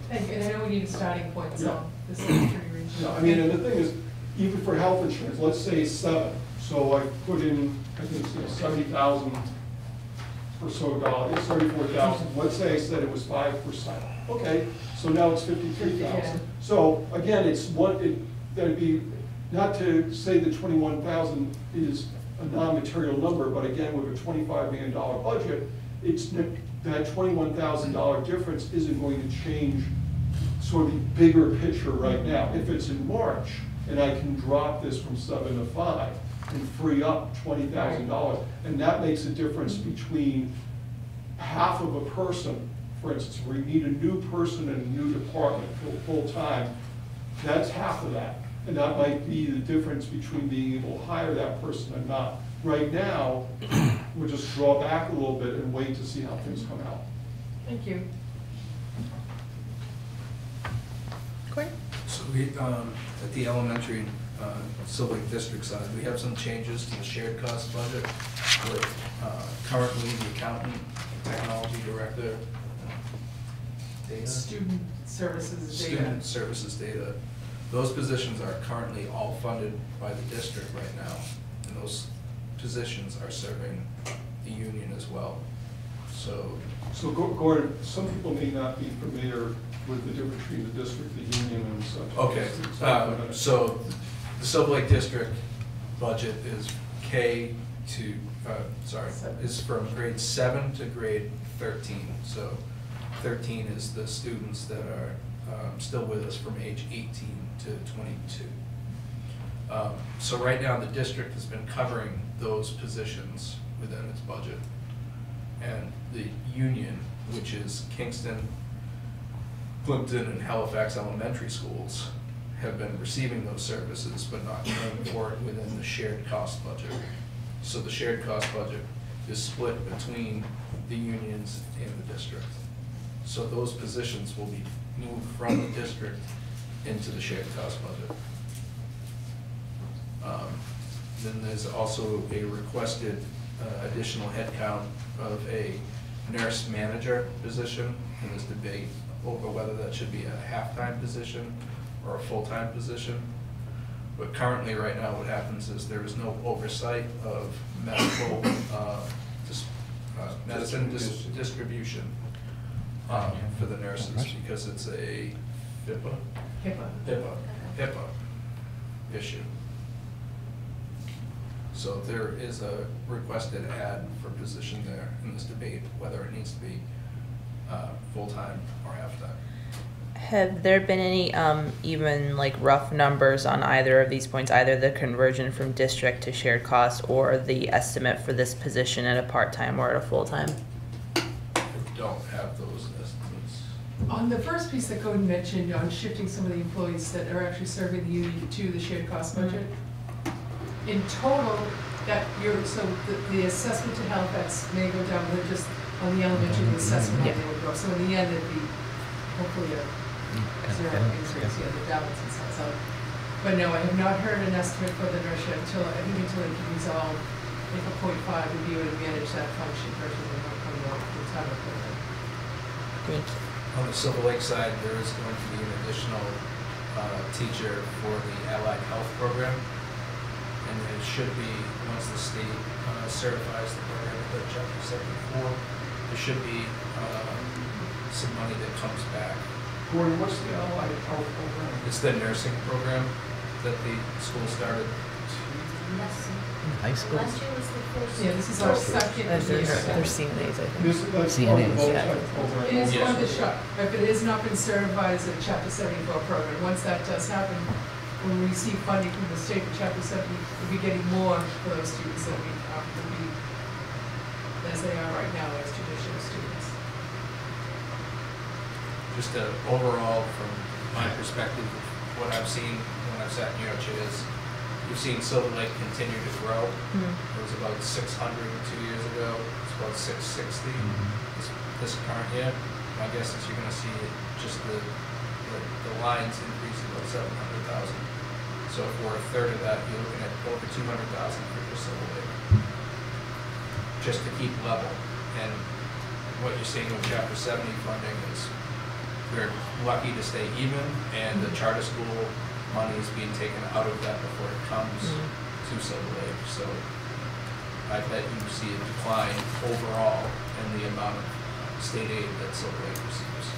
Thank you. And I know we need a starting point, so Yeah. this is pretty reasonable. Yeah, I mean, and the thing is, even for health insurance, let's say 7. So I put in, I think it's 70,000 or so dollars, it's 34,000. Let's say I said it was 5%. Okay, so now it's 53,000. Yeah. So again, that'd be, not to say that 21,000 is a non-material number, but again, with a $25 million budget, that $21,000 difference isn't going to change sort of the bigger picture right now. If it's in March, and I can drop this from 7 to 5 and free up $20,000, and that makes a difference between half of a person, for instance, we need a new person in a new department full-time, that's half of that. And that might be the difference between being able to hire that person or not. Right now, we'll just draw back a little bit and wait to see how things come out. Thank you. Corey? So we, at the elementary Silver Lake District side, we have some changes to the shared cost budget with currently the accountant, technology director, data. Student services data. Student services data. Those positions are currently all funded by the district right now, and those positions are serving the union as well. So Gordon, some people may not be familiar with the difference between the district, the union, and such. okay, so the Silver Lake District budget is K to, is from grade 7 to grade 13. So 13 is the students that are still with us from age 18 to 22. So right now, the district has been covering those positions within its budget. And the union, which is Kingston, Plimpton, and Halifax elementary schools, have been receiving those services but not paying for it within the shared cost budget. So the shared cost budget is split between the unions and the district. So those positions will be moved from the district into the shared cost budget. Then there's also a requested additional headcount of a nurse manager position, and there's debate over whether that should be a half-time position or a full-time position. But currently, right now, what happens is there is no oversight of medical medicine distribution for the nurses because it's a HIPAA issue. So there is a requested ad for position there in this debate, whether it needs to be full-time or half-time. Have there been any even like rough numbers on either of these points, either the conversion from district to shared cost or the estimate for this position at a part-time or at a full-time? I don't have those estimates. On the first piece that Gordon mentioned on shifting some of the employees that are actually serving the union to the shared cost budget, in total, so the assessment to Halifax may go down, but just on the elementary, the assessment only would go. So in the end, it'd be hopefully a zero increase, the balance and stuff. So, but no, I have not heard an estimate for the nurse yet until they can resolve if a 0.5 would be able to manage that function versus not coming out full time equivalent. Thank you. On the Silver Lake side, there is going to be an additional teacher for the Allied Health Program. And it should be, once the state certifies the program at Chapter 74, there should be some money that comes back. Gordon, what's the Allied Health Program? It's the nursing program that the school started. High school. Last year was the first. Yeah, this is our second year. They're CNAs, I think. That's part of the CNAs, VOCEP program. It is Yes. one of the shop, if it has not been certified as a Chapter 74 program, once that does happen, when we receive funding from the state for Chapter 70, we'll be getting more for those students that we will be, as they are right now, as traditional students. Just overall, from my perspective, what I've seen when I've sat in your chairs, you've seen Silver Lake continue to grow. It was about 600 2 years ago. It's about 660 this current year. My guess is you're going to see just the lines increase about 700,000. So for a third of that, you're looking at over 200,000 for just Silver Lake, just to keep level. And what you're seeing with Chapter 70 funding is we're lucky to stay even, and the charter school money is being taken out of that before it comes to Silver Lake. So I bet you see a decline overall in the amount of state aid that Silver Lake receives.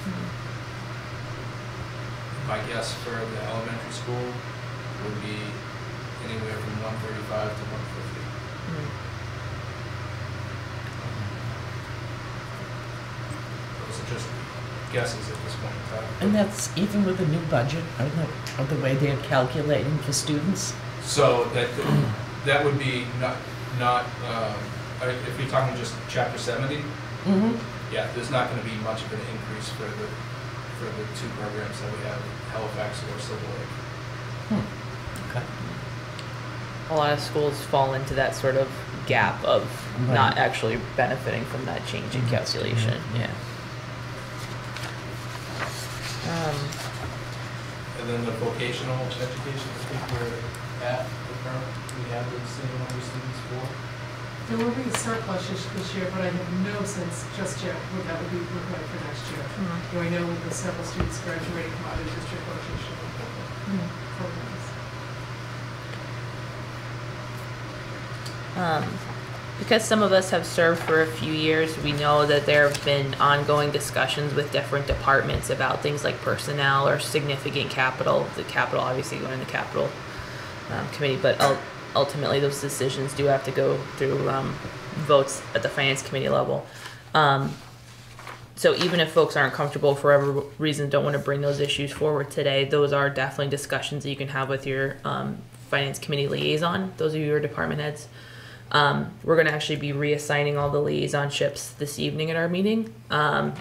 My guess for the elementary school would be anywhere from 135 to 150. Those are just guesses at this point in time. And that's even with the new budget, of the way they're calculating for students? So that would be not if you're talking just chapter 70, Mm-hmm. yeah, there's not going to be much of an increase for the two programs that we have, Halifax or Silver Lake. Okay. A lot of schools fall into that sort of gap of Right. not actually benefiting from that change in calculation. Yeah. And then the vocational education, I think we're at the current, we have the same number of students for. There will be a surplus this year, but I have no sense just yet what that would be look like for next year. Do I know with the several students graduating from other district vocational programs? Because some of us have served for a few years, we know that there have been ongoing discussions with different departments about things like personnel or significant capital. The capital obviously going to the capital committee, but ultimately those decisions do have to go through votes at the finance committee level. So even if folks aren't comfortable for whatever reason, don't want to bring those issues forward today, those are definitely discussions that you can have with your finance committee liaison, those of you who are department heads. We're going to actually be reassigning all the liaisonships this evening at our meeting.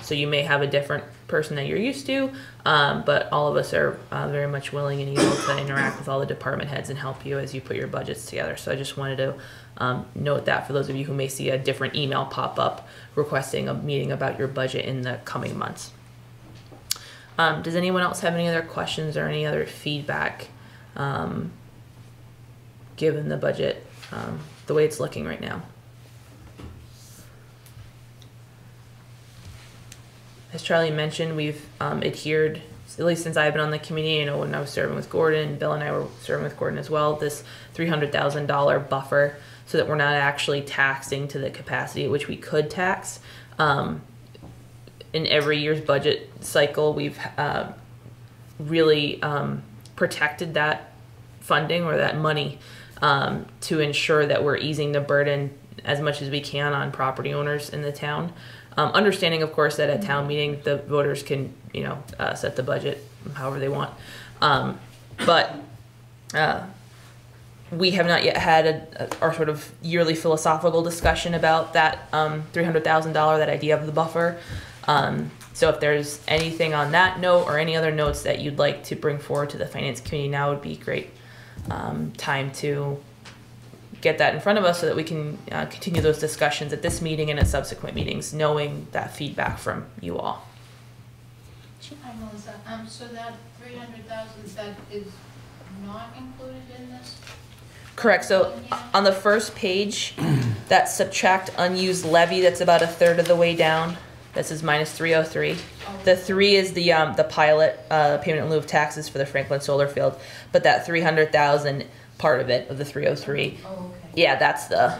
So you may have a different person that you're used to, but all of us are very much willing and able to interact with all the department heads and help you as you put your budgets together. So I just wanted to note that for those of you who may see a different email pop up requesting a meeting about your budget in the coming months. Does anyone else have any other questions or any other feedback given the budget the way it's looking right now? As Charlie mentioned, we've adhered, at least since I've been on the committee, you know, when I was serving with Gordon, Bill and I were serving with Gordon as well, this $300,000 buffer so that we're not actually taxing to the capacity at which we could tax. In every year's budget cycle, we've really protected that funding or that money to ensure that we're easing the burden as much as we can on property owners in the town. Understanding, of course, that at town meeting, the voters can, you know, set the budget however they want. But we have not yet had our sort of yearly philosophical discussion about that $300,000, that idea of the buffer. So if there's anything on that note or any other notes that you'd like to bring forward to the finance committee, now would be great time to get that in front of us so that we can continue those discussions at this meeting and at subsequent meetings, knowing that feedback from you all. Hi, Melissa. So that 300,000, that is not included in this? Correct. So on the first page, that subtract unused levy, that's about a third of the way down. This is minus 303. The 3 is the pilot payment in lieu of taxes for the Franklin solar field, but that 300,000 part of it, of the 303. Oh, okay. Yeah, that's the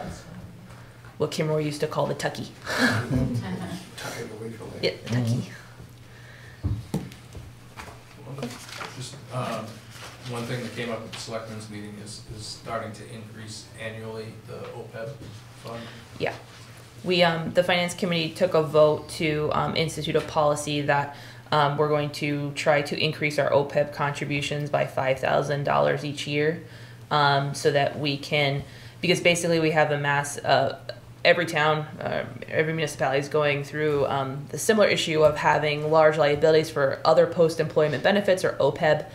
what Kimroy used to call the tucky. Yeah, the tucky. Just one thing that came up at the selectmen's meeting is starting to increase annually the OPEB fund. Yeah. We, the finance committee took a vote to institute a policy that we're going to try to increase our OPEB contributions by $5,000 each year, so that we can, because basically we have a mass, every town, every municipality is going through the similar issue of having large liabilities for other post-employment benefits, or OPEB,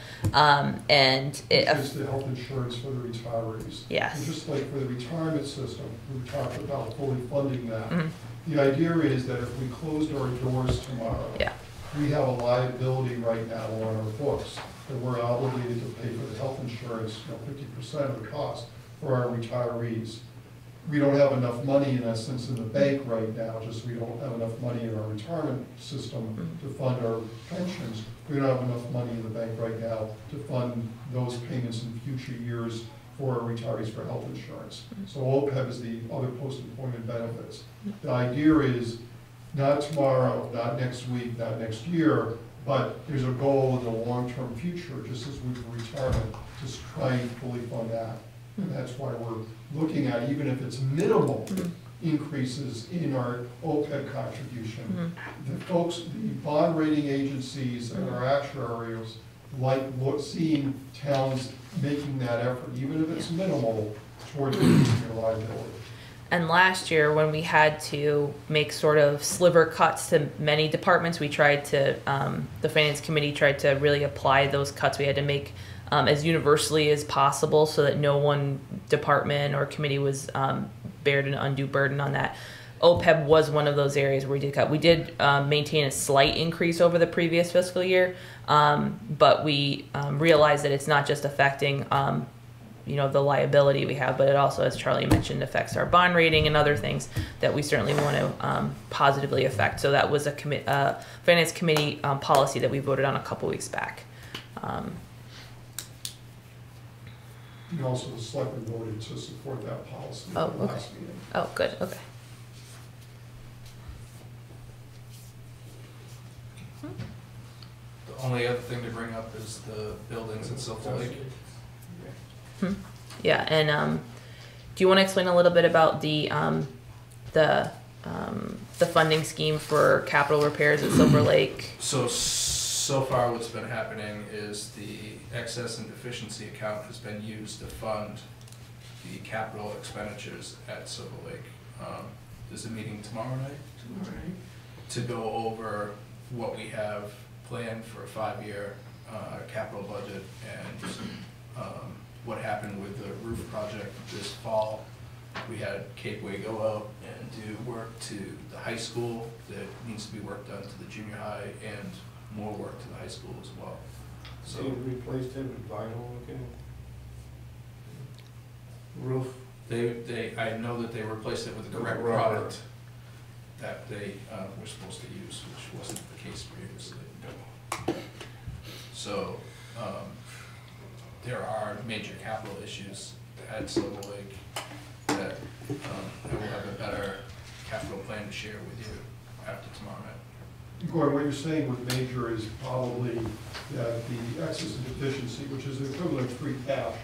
and it... It's the health insurance for the retirees. Yes. And just like for the retirement system, we talked about fully funding that. Mm-hmm. The idea is that if we closed our doors tomorrow, Yeah. we have a liability right now on our books that we're obligated to pay for the health insurance, 50% of the cost for our retirees. We don't have enough money, in essence, in the bank right now, just we don't have enough money in our retirement system to fund our pensions. We don't have enough money in the bank right now to fund those payments in future years for our retirees for health insurance. So OPEB is the other post-employment benefits. The idea is not tomorrow, not next week, not next year, but there's a goal in the long-term future, just as with retirement, to try and fully fund that. And that's why we're looking at, even if it's minimal increases in our OPEB contribution, the folks, the bond rating agencies and our actuaries like seeing towns making that effort, even if it's minimal, towards reducing their liability. And last year, when we had to make sort of sliver cuts to many departments, we tried to, the finance committee tried to really apply those cuts. We had to make as universally as possible so that no one department or committee was bared an undue burden on that. OPEB was one of those areas where we did cut. We did maintain a slight increase over the previous fiscal year, but we realized that it's not just affecting you know, the liability we have, but it also, as Charlie mentioned, affects our bond rating and other things that we certainly want to positively affect. So that was a finance committee policy that we voted on a couple weeks back. And also the selectmen voted to support that policy Oh, at the okay. last meeting. Oh, good. Okay. The only other thing to bring up is the buildings at Silver Lake. Yeah, and do you want to explain a little bit about the funding scheme for capital repairs at Silver Lake? So far what's been happening is the excess and deficiency account has been used to fund the capital expenditures at Silver Lake. There's a meeting tomorrow night to go over what we have planned for a 5-year capital budget and what happened with the roof project this fall. We had Cape Way go out and do work to the high school that needs to be work done to the junior high and more work to the high school as well. So you replaced it with vinyl again? roof, I know that they replaced it with the correct Rubber. product that they were supposed to use, which wasn't the case previously. So there are major capital issues at Silver Lake that I will have a better capital plan to share with you after tomorrow night. Gordon, what you're saying with major is probably that the excess and deficiency, which is the equivalent of free cash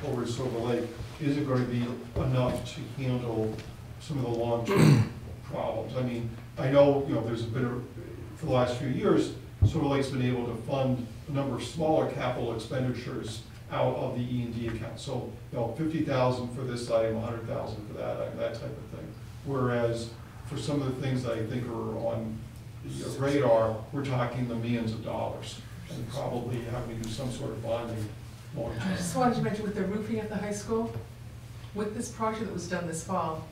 over at Silver Lake, isn't going to be enough to handle some of the long-term problems. I mean, I know, there's a bit of, for the last few years, Silver Lake's been able to fund a number of smaller capital expenditures out of the E&D account. So, $50,000 for this item, $100,000 for that item, that type of thing. Whereas for some of the things that I think are on the radar, we're talking the millions of dollars and probably having to do some sort of bonding long term. I just wanted to mention with the roofing at the high school, with this project that was done this fall,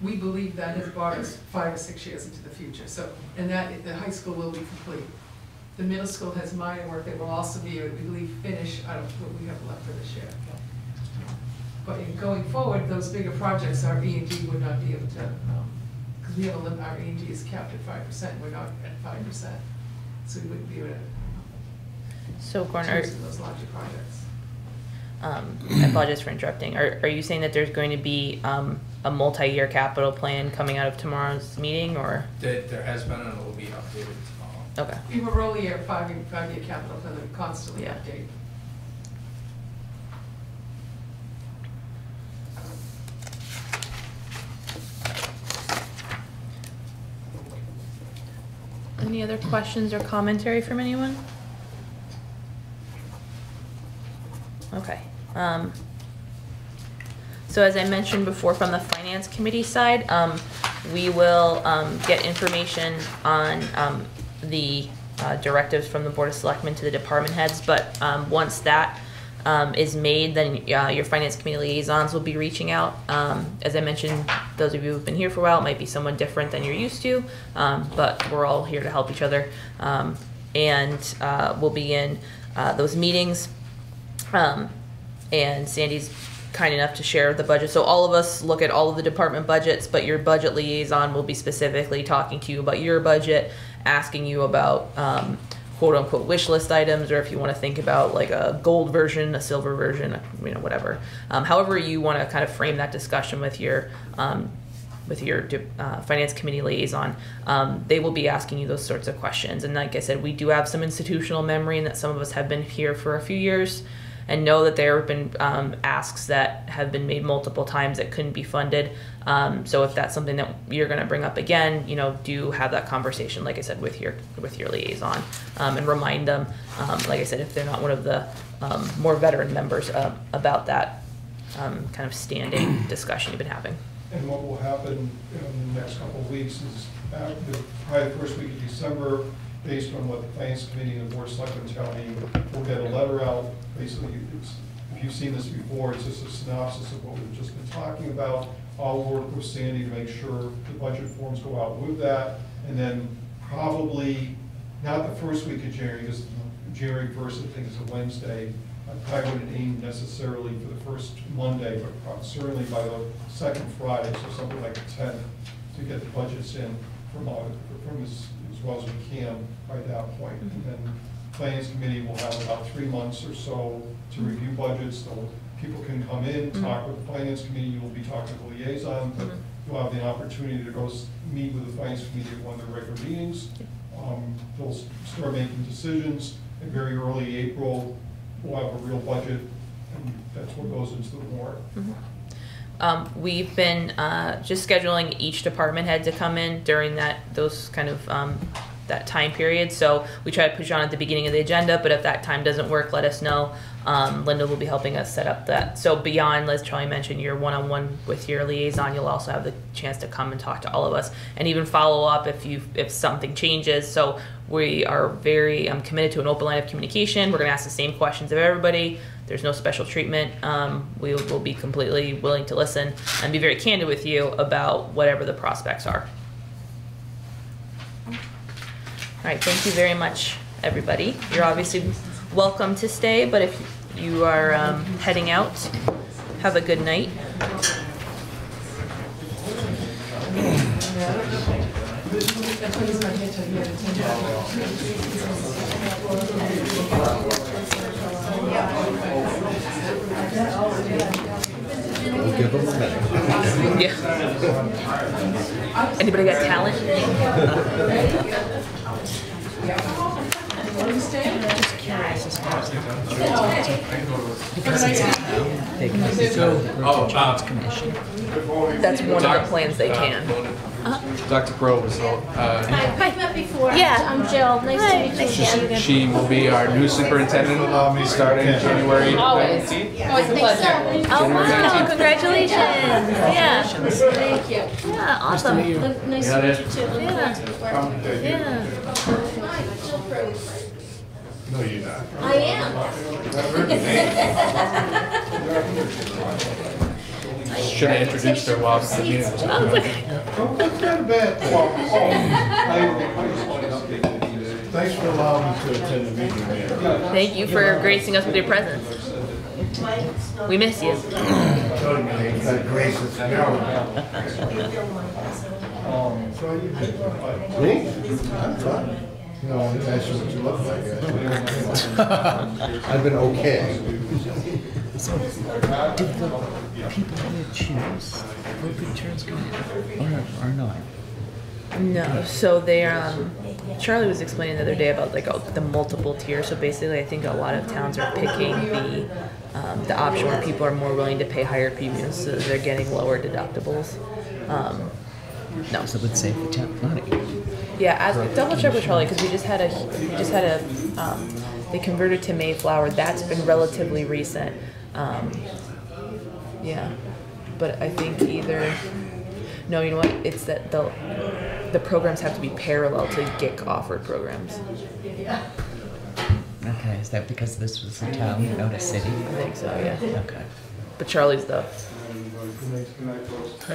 we believe that has brought us 5 or 6 years into the future. So, and that the high school will be complete. The middle school has minor work that will also be, we believe, finished. I don't know what we have left for this year. But in going forward, those bigger projects, our E&D would not be able to, because we have a limit, our E&D is capped at 5%, we're not at 5%. So we wouldn't be able to So, Gordon, choose those larger projects. I apologize for interrupting. Are you saying that there's going to be a multi-year capital plan coming out of tomorrow's meeting, or? There has been, and it will be updated tomorrow. Okay. We were only a five-year capital plan that we constantly Yeah. update. Any other questions or commentary from anyone? Okay. So as I mentioned before, from the finance committee side, we will get information on the directives from the Board of Selectmen to the department heads. But once that is made, then your finance committee liaisons will be reaching out. As I mentioned, those of you who've been here for a while, it might be someone different than you're used to, but we're all here to help each other. And we'll be in those meetings. And Sandy's kind enough to share the budget. So all of us look at all of the department budgets, but your budget liaison will be specifically talking to you about your budget, asking you about quote unquote wish list items, or if you want to think about like a gold version, a silver version, whatever. However you want to kind of frame that discussion with your finance committee liaison, they will be asking you those sorts of questions. And like I said, we do have some institutional memory in that some of us have been here for a few years. and know that there have been asks that have been made multiple times that couldn't be funded. So if that's something that you're going to bring up again, do have that conversation, like I said, with your liaison, and remind them, like I said, if they're not one of the more veteran members, about that kind of standing discussion you've been having. And what will happen in the next couple of weeks is probably the first week of December, based on what the Finance Committee and the Board of Selectmen tell me, we'll get a letter out. Basically, if you've seen this before, it's just a synopsis of what we've just been talking about. I'll work with Sandy to make sure the budget forms go out with that. And then probably, not the first week of January, because January 1st, I think, is a Wednesday. I probably wouldn't aim necessarily for the first Monday, but certainly by the second Friday, so something like the 10th, to get the budgets in from as well as we can by that point. And then Finance Committee will have about 3 months or so to review budgets. People can come in, talk with the Finance Committee. You'll be talking to the liaison, but you'll have the opportunity to go meet with the Finance Committee at one of their regular meetings. They'll start making decisions. In very early April, we'll have a real budget, and that's what goes into the warrant. We've been just scheduling each department head to come in during those kind of that time period. So we try to push on at the beginning of the agenda, but if that time doesn't work, let us know. Linda will be helping us set up that. So beyond, as Charlie mentioned, your one-on-one with your liaison, you'll also have the chance to come and talk to all of us, and even follow up if something changes. So we are very committed to an open line of communication. We're going to ask the same questions of everybody. There's no special treatment. We will be completely willing to listen and be very candid with you about whatever the prospects are. All right, thank you very much, everybody. You're obviously welcome to stay, but if you are heading out, have a good night. We'll give them a minute. Yeah. Anybody got talent? Commission. That's one of the plans they can. Dr. Crow was Hi, we've met before. Yeah. I'm Jill. Nice to meet you. she will be our new superintendent starting January 19th. Always a pleasure. Oh, wow, congratulations. Yeah. Thank you. Yeah, awesome. Nice to meet you too. Yeah. Hi, Jill Crowe. No, you're not. I am. Should have introduced her while the meeting was That's not a bad Thanks for allowing me to attend the meeting, man. Thank you for gracing us with your presence. We miss you. Me? I'm fine. No, that's what you look like. I've been okay. So, did the people here choose for insurance committee or not? No, so they Charlie was explaining the other day about the multiple tiers. So basically, I think a lot of towns are picking the option where people are more willing to pay higher premiums, so they're getting lower deductibles. No, So it would save the town money. yeah, double check with Charlie because we just had a they converted to Mayflower. That's been relatively recent. Yeah, but I think no, you know what? It's that the programs have to be parallel to GIC offered programs. Okay, is that because this was a town, not a city? I think so, yeah. Okay. But Charlie's the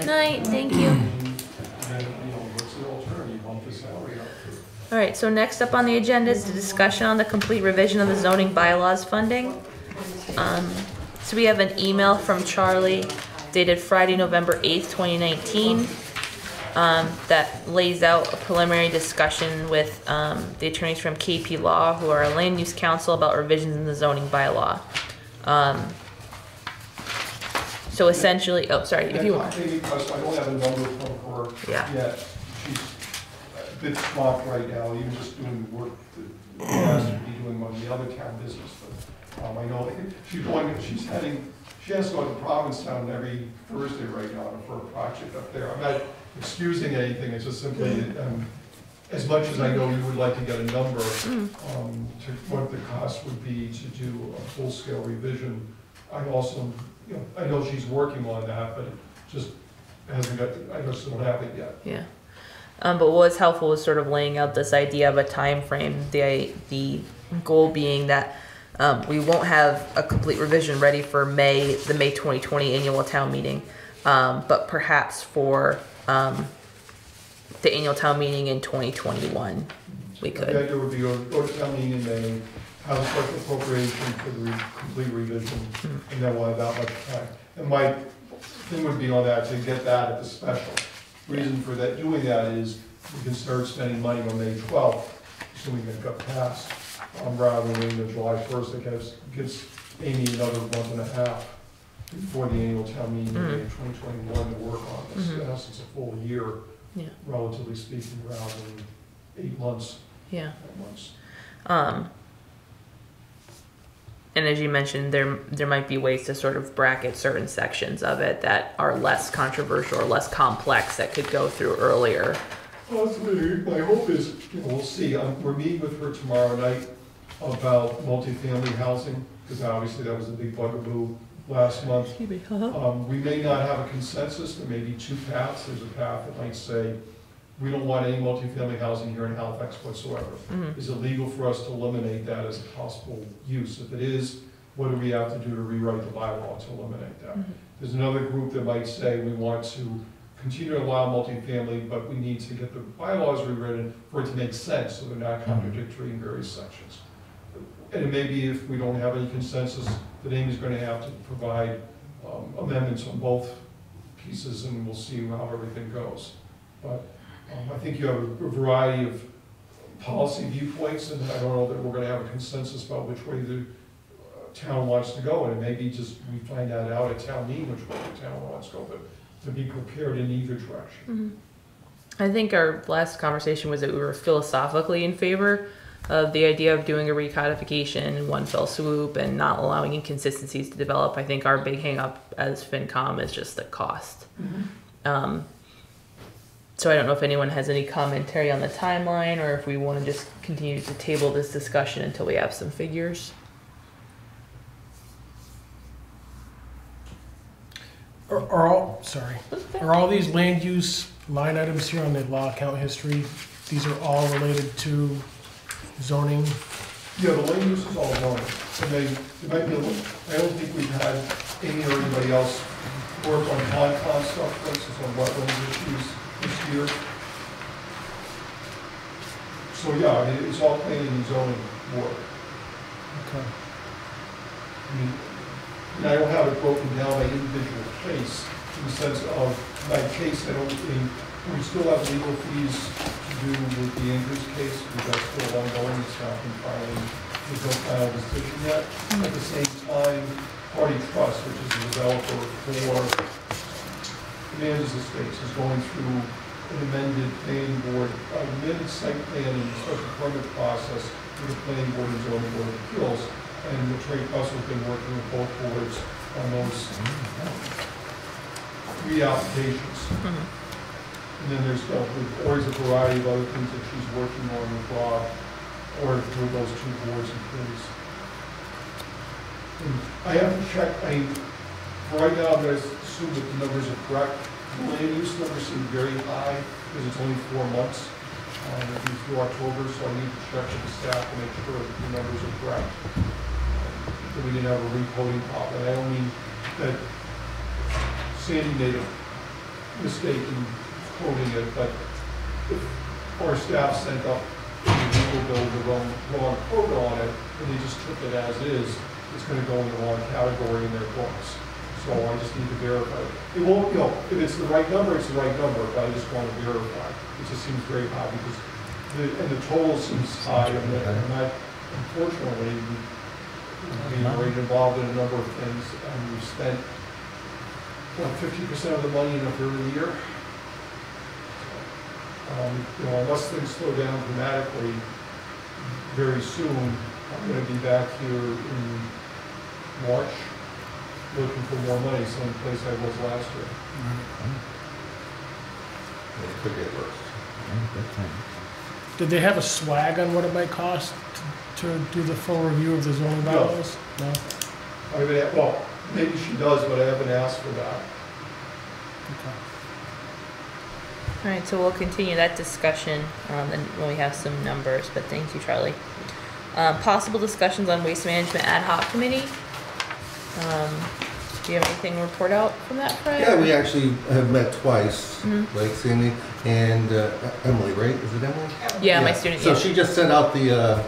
night. Thank you. All right, so next up on the agenda is the discussion on the complete revision of the zoning bylaws funding. So we have an email from Charlie dated Friday, November 8th, 2019, that lays out a preliminary discussion with the attorneys from KP Law, who are a land use council, about revisions in the zoning bylaw. So essentially, oh, sorry, if you want. Because I don't have a number from her yet. She's a bit swamped right now, even just doing the work that she has to be doing on the other town business. But I know she's heading, she has to go to Provincetown every Thursday right now for a project up there. I'm not excusing anything, it's just simply, as much as I know you would like to get a number to what the cost would be to do a full-scale revision, I also, I know she's working on that, but it just hasn't got, I just don't have it yet. Yeah. But what was helpful was sort of laying out this idea of a time frame, the goal being that we won't have a complete revision ready for the May 2020 annual town meeting, but perhaps for the annual town meeting in 2021, we could. The idea would be go to town meeting in May, have a special appropriation for the complete revision, and then we'll have that much time. And my thing would be on that, to get that at the special. Reason for that, doing that is we can start spending money on May 12th, assuming it got passed, rather than waiting until July 1st. It gives Amy another month and a half before the annual town meeting in May 2021 to work on this. In essence, a full year, relatively speaking, rather than 8 months. Yeah. 9 months. And as you mentioned, there might be ways to sort of bracket certain sections of it that are less controversial or less complex that could go through earlier. My hope is, we'll see. We're meeting with her tomorrow night about multifamily housing, because obviously that was a big bugaboo last month. We may not have a consensus. There may be two paths. There's a path that might say, we don't want any multifamily housing here in Halifax whatsoever. Is it legal for us to eliminate that as a possible use? If it is, what do we have to do to rewrite the bylaw to eliminate that? There's another group that might say we want to continue to allow multifamily, but we need to get the bylaws rewritten for it to make sense, so they're not contradictory in various sections. And it may be, if we don't have any consensus, that Amy's going to have to provide amendments on both pieces, and we'll see how everything goes. But I think you have a variety of policy viewpoints, and I don't know that we're going to have a consensus about which way the town wants to go, and it may be just we find that out at town meeting which way the town wants to go, but to be prepared in either direction. I think our last conversation was that we were philosophically in favor of the idea of doing a recodification in one fell swoop and not allowing inconsistencies to develop. I think our big hang up as FinCom is just the cost. So I don't know if anyone has any commentary on the timeline, or if we want to just continue to table this discussion until we have some figures. Are all these land use line items here on the law account history, these are all related to zoning? Yeah, the land use is all zoning. And they might be a little, I don't think we've had Amy or anybody else work on Concom stuff, for instance, on wetlands issues this year. So yeah, I mean, it's all planning and zoning work. Okay. I mean, and I don't have it broken down by individual case, in the sense of my case, I don't think, we still have legal fees to do with the Andrews case, because that's still ongoing, it's not been finally, there's no final decision yet. At the same time, Party Trust, which is a developer for Amanda's Estates, is going through an amended planning board, amended site plan and special permit process with the planning board and zoning board of appeals. And the Trade Trust has been working with both boards on those re-applications. And then there's always a variety of other things that she's working on with Rob, or with those two boards and committees. And I have to check, right now I'm going to assume that the numbers are correct. The land use numbers seem very high because it's only 4 months. It'll be through October, so I need to check with the staff to make sure that the numbers are correct. That we didn't have a recoding problem. I don't mean that Sandy made a mistake in quoting it, but if our staff sent up the legal bill with the wrong quote on it, and they just took it as is, it's going to go in the wrong category in their books. So I just need to verify. It won't, if it's the right number, it's the right number, but I just want to verify. It just seems very high because the total seems high, and that, unfortunately, we're involved in a number of things, and we've spent, 50% of the money in a third year. Unless things slow down dramatically very soon, I'm going to be back here in March, looking for more money, same place I was last year. It could get worse. Did they have a swag on what it might cost to do the full review of the zoning No. bylaws? No? I haven't, well, maybe she does, but I haven't asked for that. Okay. All right, so we'll continue that discussion and when we have some numbers, but thank you, Charlie. Possible discussions on waste management ad hoc committee. Do you have anything to report out from that, Fred? Yeah, we actually have met twice, Mhm. like Sandy and Emily, right? Is it Emily? Yeah, my student, So yeah. she just sent out the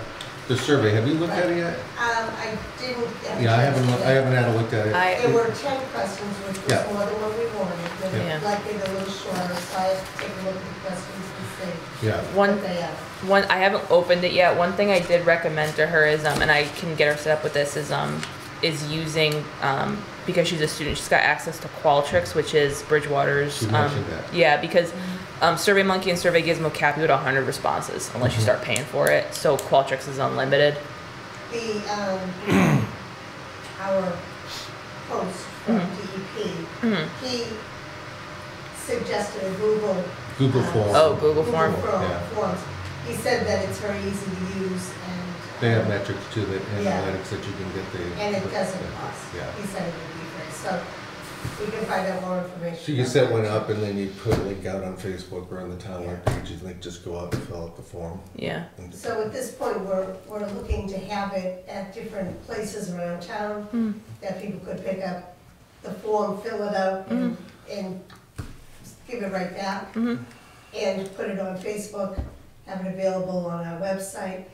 survey. Have you looked at it yet? I didn't. Yeah, I haven't had a look at it. There were 10 questions, which was Yeah. more than what we wanted. They Yeah. would like it a little shorter, so I have to take a look at the questions and see Yeah. what they have. One, I haven't opened it yet. One thing I did recommend to her is, and I can get her set up with this, is using, because she's a student, she's got access to Qualtrics, which is Bridgewater's. She mentioned that. Yeah, because SurveyMonkey and Survey Gizmo cap you at 100 responses unless you start paying for it. So Qualtrics is unlimited. The, our host from DEP, he suggested a Google. Google Form. Oh, Google Form. Yeah. Forms. He said that it's very easy to use and. They have metrics too, the Yeah. analytics that you can get the. And it doesn't cost. Yeah. He said it would be free, so we can find out more information. So you set one up and then you put a link out on Facebook or on the town webpage and they just go out and fill out the form. Yeah. So at this point, we're looking to have it at different places around town that people could pick up the form, fill it out, and give it right back. And put it on Facebook, have it available on our website.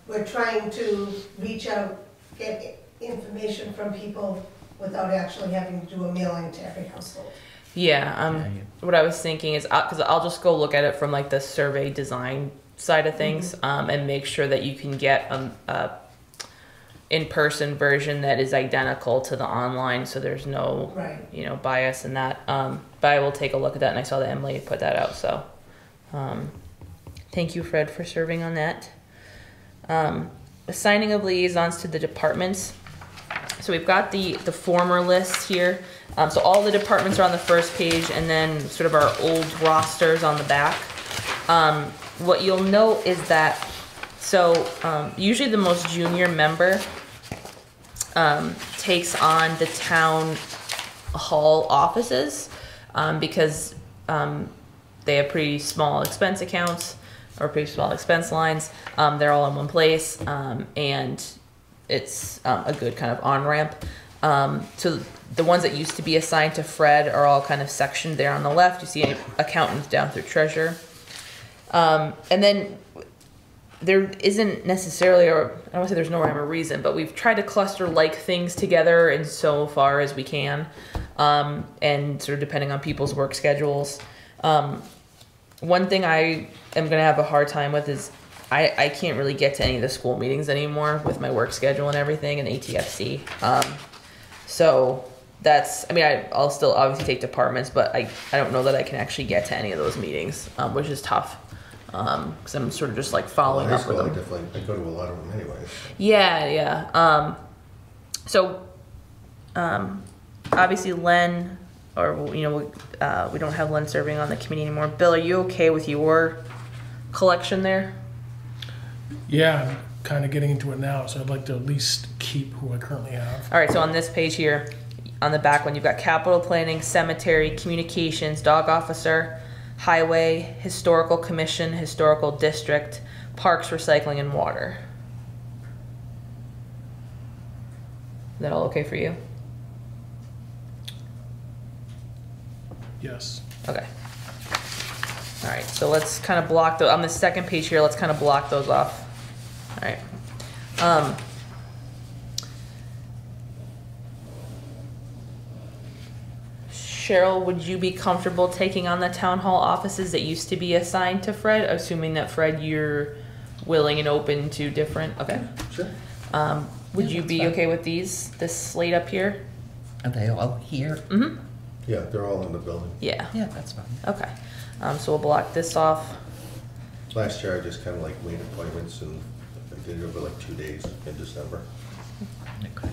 We're trying to reach out, get information from people without actually having to do a mailing to every household. Yeah, what I was thinking is, because I'll just go look at it from like the survey design side of things, and make sure that you can get a in-person version that is identical to the online, so there's no, bias in that. But I will take a look at that, and I saw that Emily put that out, so thank you, Fred, for serving on that. Assigning of liaisons to the departments. So we've got the former list here. So all the departments are on the first page, and then sort of our old rosters on the back. What you'll note is that, usually the most junior member takes on the town hall offices because they have pretty small expense accounts or pretty small expense lines. They're all in one place, and it's a good kind of on-ramp. So the ones that used to be assigned to Fred are all kind of sectioned there on the left. You see accountants down through treasurer. And then there isn't necessarily, or I don't want to say there's no rhyme or reason, but we've tried to cluster like things together in so far as we can, and sort of depending on people's work schedules. One thing I am going to have a hard time with is I can't really get to any of the school meetings anymore with my work schedule and everything and ATFC. So that's, I'll still obviously take departments, but I don't know that I can actually get to any of those meetings, which is tough. Because I'm sort of just like following up with them. I go to a lot of them anyways. Yeah. Obviously Len, or we don't have Len serving on the committee anymore. Bill, are you okay with your collection there? Yeah, I'm kind of getting into it now, so I'd like to at least keep who I currently have. All right, so on this page here, on the back one, you've got capital planning, cemetery, communications, dog officer, highway, historical commission, historical district, parks, recycling, and water. Is that all okay for you? Yes. Okay. All right, so let's kind of block on the second page here, let's kind of block those off. All right. Cheryl, would you be comfortable taking on the town hall offices that used to be assigned to Fred, assuming that Fred, you're willing and open to different? Okay. Sure. Would you be okay with this slate up here? Are they all here? Mm-hmm. Yeah, they're all in the building. Yeah. Yeah, that's fine. Okay. So we'll block this off. Last year I just kind of like made appointments and I did it over like 2 days in December. Okay.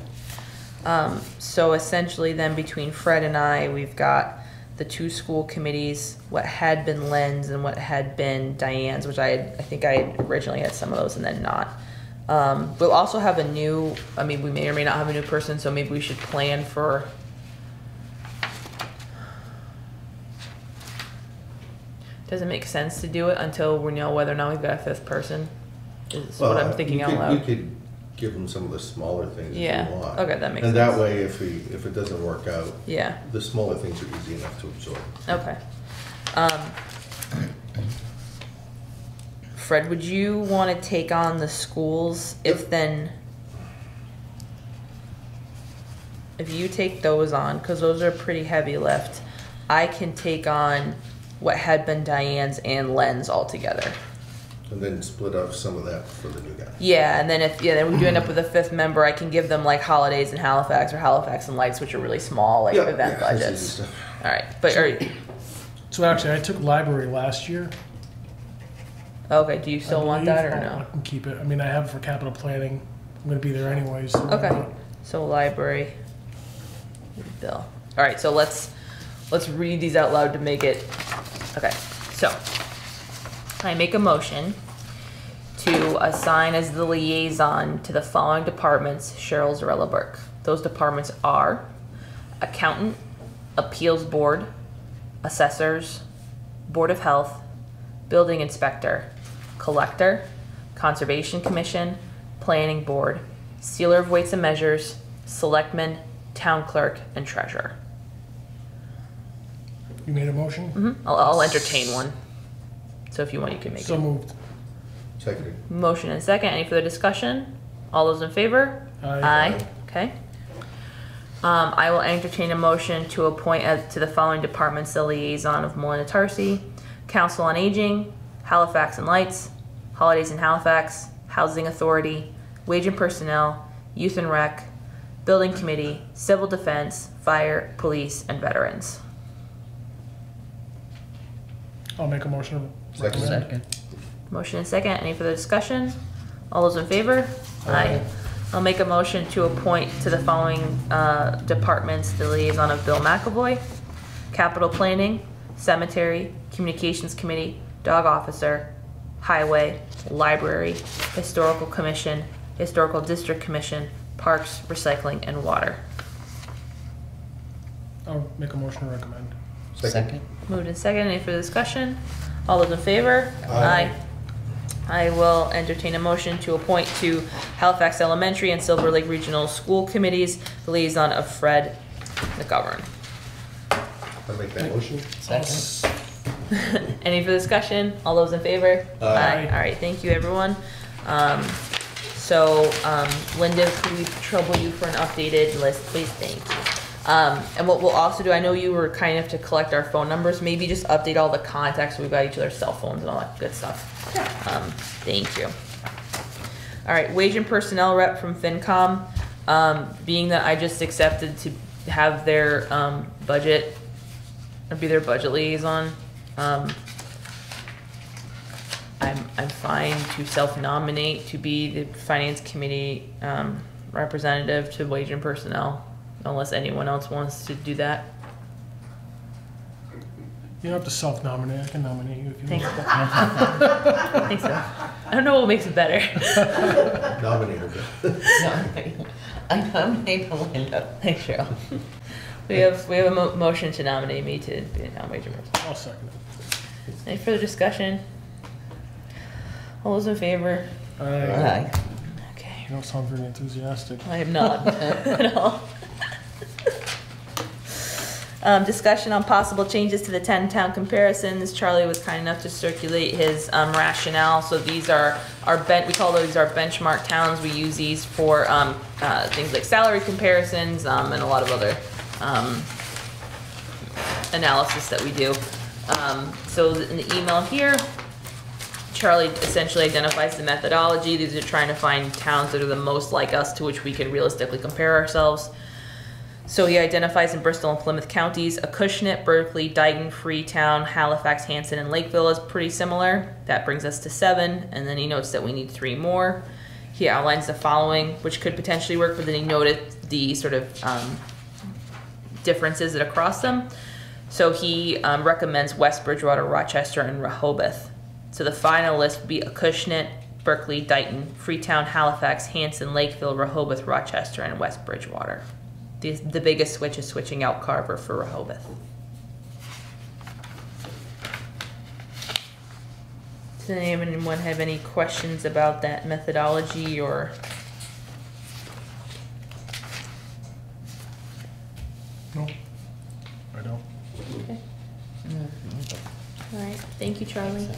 So essentially then between Fred and I, we've got the 2 school committees, what had been Lynn's and what had been Diane's, which I think I had originally had some of those and then not. We'll also have a new, I mean, we may or may not have a new person, so maybe we should plan for. Does it make sense to do it until we know whether or not we've got a 5th person? Is what I'm thinking out loud. We could give them some of the smaller things if you want. Okay, that makes and sense. that way, if it doesn't work out, Yeah. the smaller things are easy enough to absorb. Okay. Fred, would you want to take on the schools if you take those on, because those are pretty heavy lift, I can take on what had been Diane's and Len's all together. And then split up some of that for the new guy. Yeah, and then then we do end up with a 5th member, I can give them like holidays in Halifax or Halifax and Lights, which are really small, like event budgets. All right, but So actually, I took library last year. Okay, do you still want that or I no? can keep it. I mean, I have it for capital planning. I'm gonna be there anyways. So Okay, so library, Bill. All right, so let's read these out loud to make it, okay. So, I make a motion to assign as the liaison to the following departments Cheryl Zarella Burke. Those departments are accountant, appeals board, assessors, board of health, building inspector, collector, conservation commission, planning board, sealer of weights and measures, selectman, town clerk, and treasurer. You made a motion? Mm-hmm. I'll entertain one. So if you want, you can make So it. moved. Seconded. Motion and second. Any further discussion? All those in favor? Aye. Okay. I will entertain a motion to appoint to the following departments the liaison of Melinda Tarsi, Council on Aging, Halifax and Lights, Holidays in Halifax, Housing Authority, Wage and Personnel, Youth and Rec, Building Committee, Civil Defense, Fire, Police, and Veterans. I'll make a motion. Second. Motion and second. Any further discussion? All those in favor? Aye. I'll make a motion to appoint to the following departments the liaison of Bill McAvoy, Capital Planning, Cemetery, Communications Committee, Dog Officer, Highway, Library, Historical Commission, Historical District Commission, Parks, Recycling, and Water. I'll make a motion to recommend. Second. Moved and second. Any further discussion? All those in favor? Aye. I will entertain a motion to appoint to Halifax Elementary and Silver Lake Regional School Committees the liaison of Fred McGovern. I make that motion. Second. Any further discussion? All those in favor? Aye. All right, thank you, everyone. Linda, could we trouble you for an updated list, please? Thank you. And what we'll also do, I know you were kind enough to collect our phone numbers, maybe just update all the contacts, so we've got each other's cell phones and all that good stuff. Thank you. All right, wage and personnel rep from FinCom, being that I just accepted to have their budget, or be their budget liaison, I'm fine to self-nominate to be the finance committee representative to wage and personnel, unless anyone else wants to do that. You don't have to self-nominate. I can nominate you if you Thanks. want. I think so. I don't know what makes it better. Nominate her. I nominate Melinda. Thanks, Cheryl. We have a motion to nominate me to be a wage and personnel. I'll second it. Any further discussion? All those in favor? Aye. Okay. You don't sound very enthusiastic. I am not at all. Discussion on possible changes to the 10-town comparisons. Charlie was kind enough to circulate his rationale. So these are we call those our benchmark towns. We use these for things like salary comparisons and a lot of other analysis that we do. So in the email here, Charlie essentially identifies the methodology. These are trying to find towns that are the most like us to which we can realistically compare ourselves. So he identifies in Bristol and Plymouth counties, Acushnet, Berkeley, Dayton, Freetown, Halifax, Hanson, and Lakeville is pretty similar. That brings us to 7, and then he notes that we need 3 more. He outlines the following, which could potentially work, but then he the sort of differences that across them. So he recommends West Bridgewater, Rochester, and Rehoboth. So the final list would be Acushnet, Berkeley, Dighton, Freetown, Halifax, Hanson, Lakeville, Rehoboth, Rochester, and West Bridgewater. The biggest switch is switching out Carver for Rehoboth. Does anyone have any questions about that methodology or? No, I don't. Okay. All right. Thank you, Charlie. Do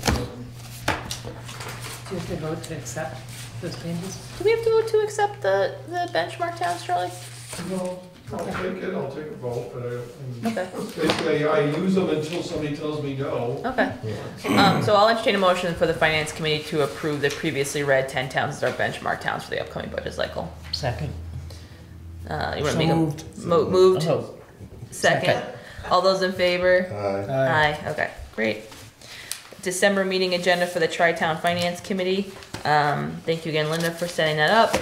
you have to vote to accept those changes? Do we have to vote to accept the benchmark towns, Charlie? No, I'll take it, I'll take a vote, but Okay. basically, I use them until somebody tells me no. Okay. So I'll entertain a motion for the finance committee to approve the previously read 10 towns as our benchmark towns for the upcoming budget cycle. Second. You want to So make moved. moved? Oh, Second. All those in favor? Aye. Aye. Okay, great. December meeting agenda for the Tri-Town Finance Committee. Thank you again, Linda, for setting that up.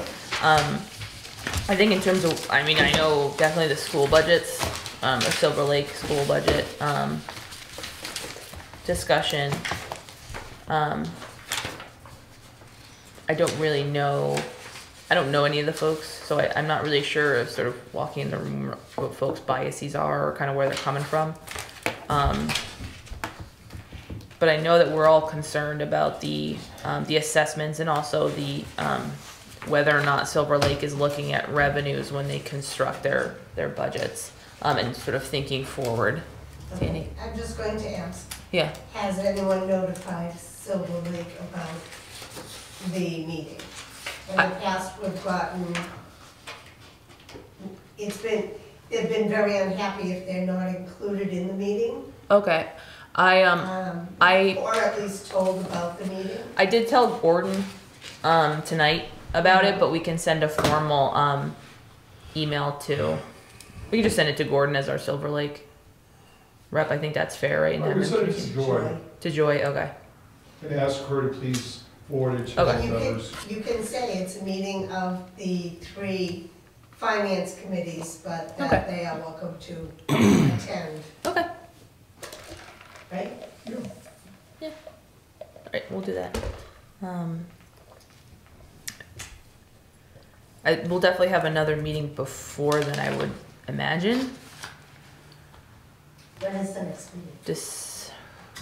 I think in terms of, I mean, I know definitely the school budgets, or Silver Lake school budget, discussion. I don't really know, I don't know any of the folks, so I'm not really sure of sort of walking in the room what folks' biases are or kind of where they're coming from. But I know that we're all concerned about the assessments and also the whether or not Silver Lake is looking at revenues when they construct their budgets, and sort of thinking forward. Sandy? I'm just going to ask, Yeah. has anyone notified Silver Lake about the meeting? In the past, we've gotten, they've been very unhappy if they're not included in the meeting. Okay. I Or at least told about the meeting. I did tell Gordon tonight about it, but we can send a formal email to. We can just send it to Gordon as our Silver Lake rep. I think that's fair, right? I would send it to Joy To Joy, okay. and ask her to please forward it to Okay. the members. You can say it's a meeting of the 3 finance committees, but that Okay. they are welcome to attend, Okay. right? All right, we'll do that. We'll definitely have another meeting before then, I would imagine. When is the next meeting?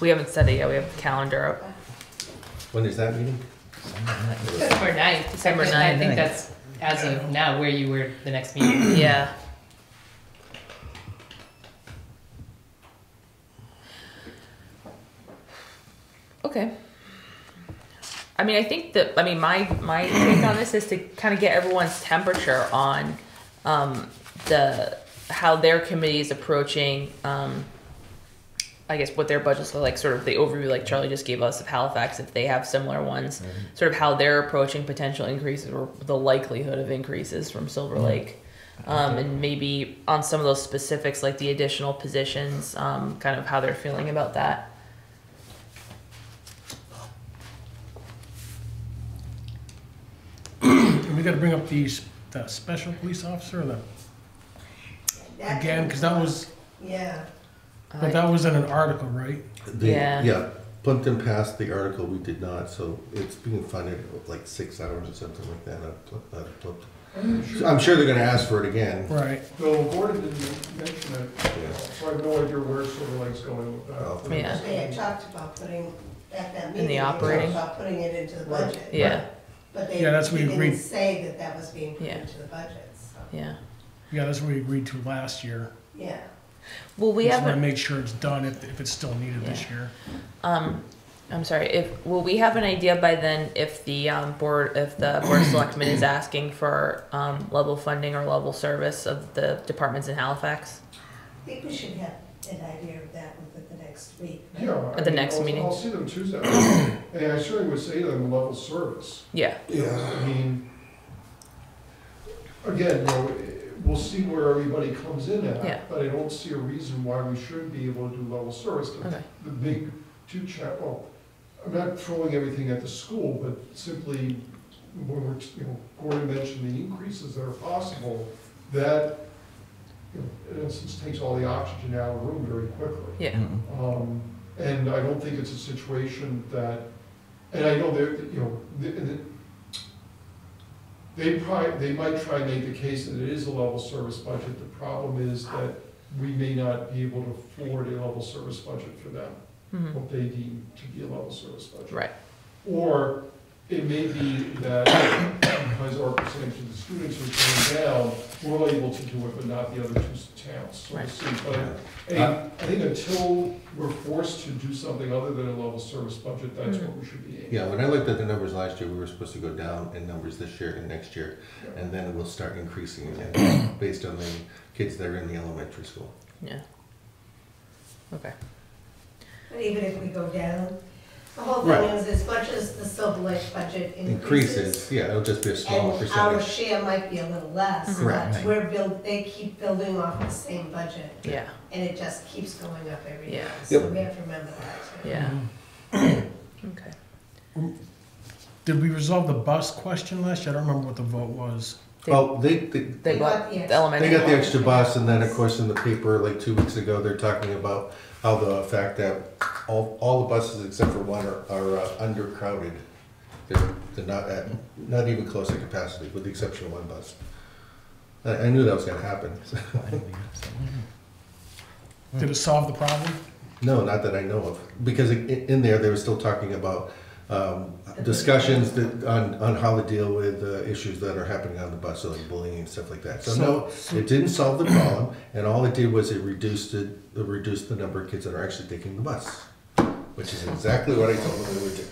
We haven't set it yet. We have the calendar up. When is that meeting? December 9th. December I 9th. think that's, as of now, where you were the next meeting. Yeah. Okay. I mean, I think that, I mean, my take on this is to kind of get everyone's temperature on how their committee is approaching, I guess, what their budgets look like, sort of the overview like Charlie just gave us of Halifax, if they have similar ones, sort of how they're approaching potential increases or the likelihood of increases from Silver Lake. And maybe on some of those specifics, like the additional positions, kind of how they're feeling about that. We gotta bring up the special police officer, again, because that was, Yeah. but that was in an article, right? Yeah. Yeah, Plimpton passed the article, we did not, so it's being funded like 6 hours or something like that out of Plimpton. I'm sure they're gonna ask for it again. Right. No, Gordon didn't mention it, Yeah. so I have no idea where Silver Lake's going with that. Oh. Yeah. They had talked about putting, at that In meeting, the they talked operating. about putting it into the budget. Yeah. But they Yeah, that's what we didn't agreed. say that that was being put Yeah. into the budget, so, Yeah. Yeah, that's what we agreed to last year. yeah. Well, we Just wanna haven't. make sure it's done if it's still needed this Yeah. year. I'm sorry. Will we have an idea by then if the board of selectmen is asking for level funding or level service of the departments in Halifax? I think we should have an idea of that within the next week. Yeah. At the next meeting. I'll see them Tuesday, and I certainly would say to them level service. Yeah. I mean, again, we'll see where everybody comes in Yeah. at, but I don't see a reason why we shouldn't be able to do level service. 'Cause Okay. the big well, I'm not throwing everything at the school, but simply when Gordon mentioned the increases that are possible, that, in instance, takes all the oxygen out of the room very quickly. Yeah. And I don't think it's a situation that, and I know they're, they might try and make the case that it is a level service budget. The problem is that we may not be able to afford a level service budget for them, what they deem to be a level service budget. Right. Or it may be that because our percentage of the students are going down, we're able to do it, but not the other two towns. So we'll see. But I think until we're forced to do something other than a level service budget, that's what we should be aiming. Yeah, when I looked at the numbers last year, we were supposed to go down in numbers this year and next year, and then it will start increasing again based on the kids that are in the elementary school. Yeah. Okay. But even if we go down, the whole Right. thing is as much as the Silver Lake budget Increases, yeah, it'll just be a small and our percentage. share might be a little less, Correct. but they keep building off the same budget. Yeah. And it just keeps going up every year, Yeah. so Yep. we have to remember that. Yeah. Okay. Did we resolve the bus question last year? I don't remember what the vote was. Well, they They got the the elementary. got the extra bus, and then of course in the paper like 2 weeks ago, they're talking about how the fact that all the buses except for one are undercrowded. They're not even close to capacity, with the exception of one bus. I knew that was gonna happen. Did it solve the problem? No, not that I know of, because in there, they were still talking about discussions on how to deal with issues that are happening on the bus, so like bullying and stuff like that. So no, it didn't solve the problem, and all it did was it reduced the number of kids that are actually taking the bus, which is exactly what I told them they were doing.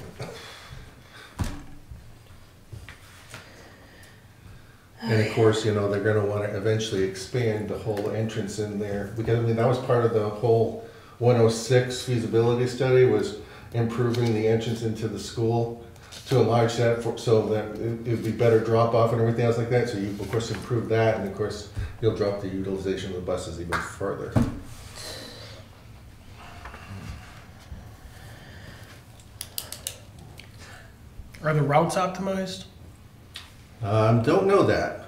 And of course, they're gonna wanna eventually expand the whole entrance in there, because that was part of the whole 106 feasibility study, was improving the entrance into the school to enlarge that so that it'd be better drop off and everything else like that. So you of course improve that, and of course you'll drop the utilization of the buses even further. Are the routes optimized? Don't know that.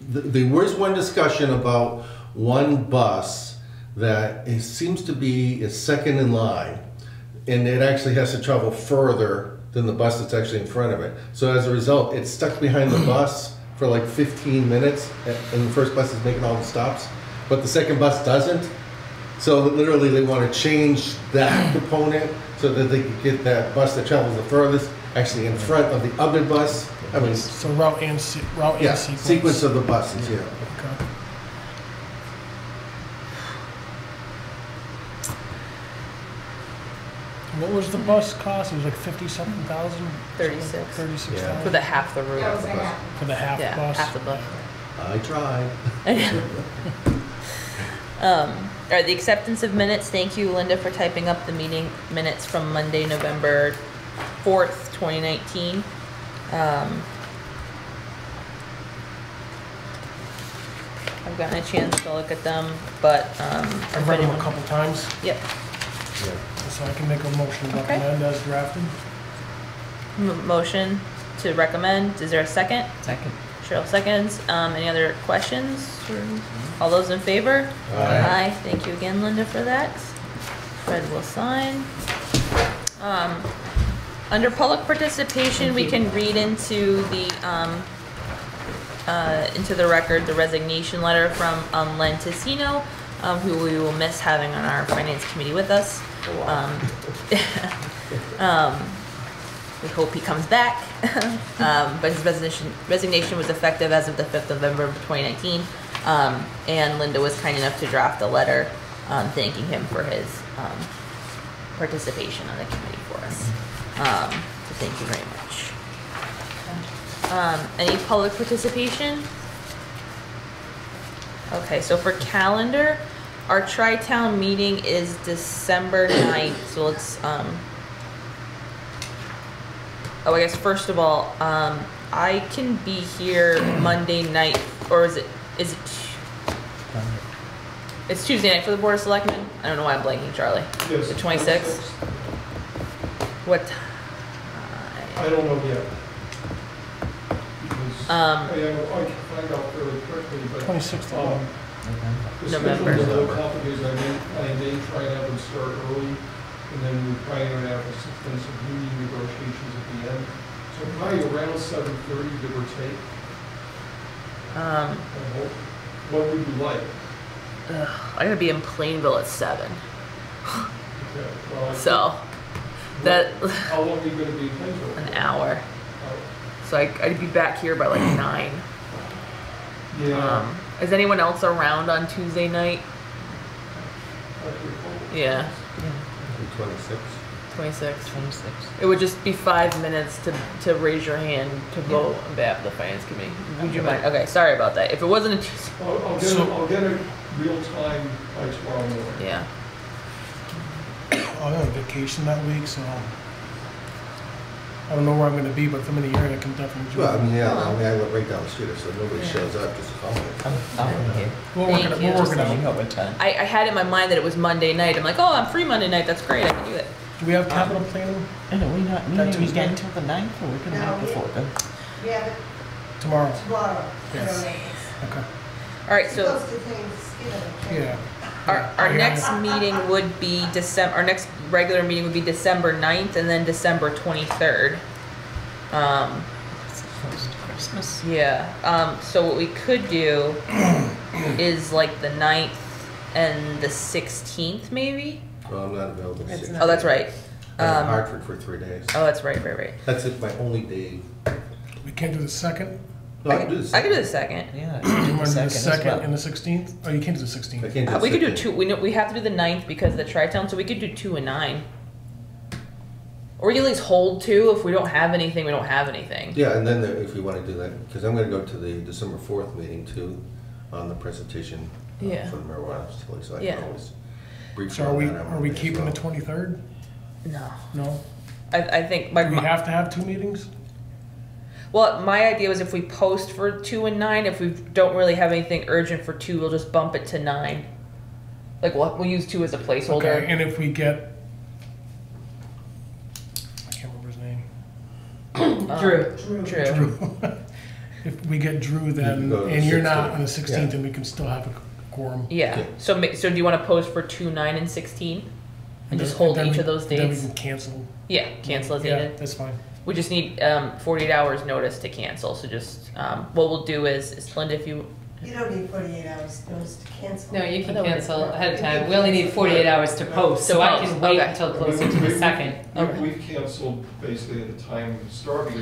There was one discussion about one bus that it seems to be second in line, and it actually has to travel further than the bus that's actually in front of it. So as a result, it's stuck behind the bus for like 15 minutes, and the first bus is making all the stops, but the second bus doesn't. So literally they want to change that component so that they can get that bus that travels the furthest actually in front of the other bus. I mean, So route and sequence. sequence of the buses, yeah. Okay. What was the bus cost? It was like 50-something thousand? 36. 36,000? For the half the route. That was a half. For the half Yeah, bus? half the bus. I tried. All right, the acceptance of minutes. Thank you, Linda, for typing up the meeting minutes from Monday, November 4th, 2019. I've gotten a chance to look at them, but I've read them a couple times, Yep. so I can make a motion to Okay. recommend as drafted. Motion to recommend. Is there a second? Second. Cheryl seconds. Any other questions? All those in favor? Aye. Thank you again, Linda, for that. Fred will sign. Under public participation, we can read into the record the resignation letter from Len Tessino, who we will miss having on our finance committee with us. We hope he comes back. But his resignation was effective as of the 5th of November 2019. And Linda was kind enough to draft a letter thanking him for his participation on the committee for us. So thank you very much. Any public participation? Okay, so for calendar, our Tri-Town meeting is December 9th, so let's, oh, I guess first of all, I can be here Monday night, or is it it's Tuesday night for the Board of Selectmen? I don't know why I'm blanking, Charlie. Yes. The 26th? What time? I don't know yet. Because I can find out fairly quickly, but. 26th. The November. schedule's a little complicated, I may try and have them start early, and then we probably going to have some union negotiations at the end. So probably around 7:30, give or take. I hope. What would you like? I'm gonna be in Plainville at 7. Okay, well, So that how long are you going to be in Plainville? an hour. Oh, So I'd be back here by like 9. Yeah. Is anyone else around on Tuesday night? Yeah, 26. 26. 26. It would just be 5 minutes to raise your hand to vote on behalf of the finance committee. Would you mind? Okay, sorry about that. If it wasn't a Tuesday. I'll get it real time by tomorrow morning. Yeah. I'm on vacation that week, so I don't know where I'm gonna be, but if I'm in the area, I can definitely join. Well, I live right down the street, so nobody shows up, just call me. I'm here. We'll work it Thank we'll you. work it out. Overtime. I had in my mind that it was Monday night. I'm like, oh, I'm free Monday night. That's great. I can do it. Do we have capital planning And are we not That meeting Tuesday? again until the 9th, or we're gonna have No, before then? We have it tomorrow? tomorrow. Yes. Okay. All right. So Close to Thanksgiving. Yeah. our next meeting would be December. Our next regular meeting would be December 9th and then December 23rd. It's close to Christmas. Yeah. So what we could do is like the 9th and the 16th, maybe. Well, I'm not available. It's 6. not- Oh, that's right. I'm in Hartford for 3 days. Oh, that's right. That's it, my only day. We can't do the 2nd? No, I can do this. I could do the 2nd. Yeah. Do you want to do the as 2nd well. and the 16th? Oh, you can't do the I 16th. can't do the We could do 2nd. 2. We have to do the 9th because of the Tri-Town, so we could do 2 and 9. Or we can at least hold 2. If we don't have anything, we don't have anything. Yeah, and then if you want to do that, because I'm going to go to the December 4th meeting too, on the presentation Yeah. for the marijuana facility, so I Yeah. can always brief So you are on we, that on are we Monday as keeping the well. 23rd? No. No? I think Do we have to have 2 meetings? well, my idea was if we post for 2 and 9, if we don't really have anything urgent for 2, we'll just bump it to 9. Like we'll use 2 as a placeholder. Okay, and if we get, I can't remember his name. Drew. Drew. If we get Drew then, can go to the and you're not 16th. on the 16th, Yeah. then we can still have a quorum. Yeah. Okay. So do you want to post for 2, 9, and 16, and just hold then each we- of those Then we dates? can cancel. Yeah, cancel as Yeah, needed. that's fine. We just need 48 hours notice to cancel. So just what we'll do is Linda, if you You don't need 48 hours notice to cancel. No, you can I thought we cancel did. ahead of time. We only need 48 hours to post, so I can wait Okay. until closer to the 2nd. We've canceled basically at the time we started.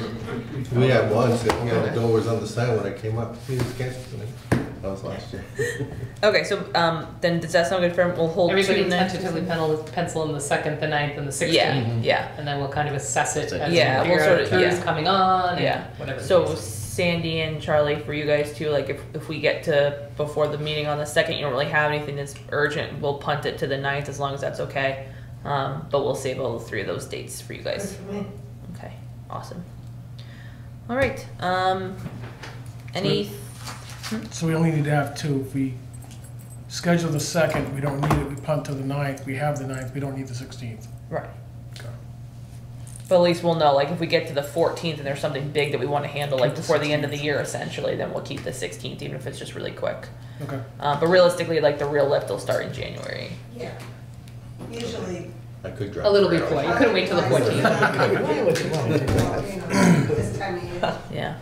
We had one, so the door was on the side when I came up, he was canceled to me. That was last year. okay. So then does that sound good for we'll hold Everybody 2 then? tentatively pencil in the 2nd, the 9th, and the 16th. Yeah, yeah. And then we'll kind of assess it as Yeah, we we'll figure out sort of- who's yeah. coming on and Yeah. whatever. the So case is. Sandy and Charlie, for you guys too, like if we get to before the meeting on the 2nd, you don't really have anything that's urgent, we'll punt it to the 9th as long as that's okay. But we'll save all 3 of those dates for you Good guys. for me. Okay, awesome. All right. Any? So we only need to have 2. If we schedule the 2nd, we don't need it, we punt to the 9th, we have the 9th, we don't need the 16th. Right. Okay. But at least we'll know, like, if we get to the 14th and there's something big that we want to handle, like, Keep the before the end of the 16th. year, essentially, then we'll keep the 16th, even if it's just really quick. Okay. But realistically, like, the real lift will start in January. Yeah. Usually. I could drive. A little 3 before. hours. You couldn't wait till the 14th. This time of year. Yeah.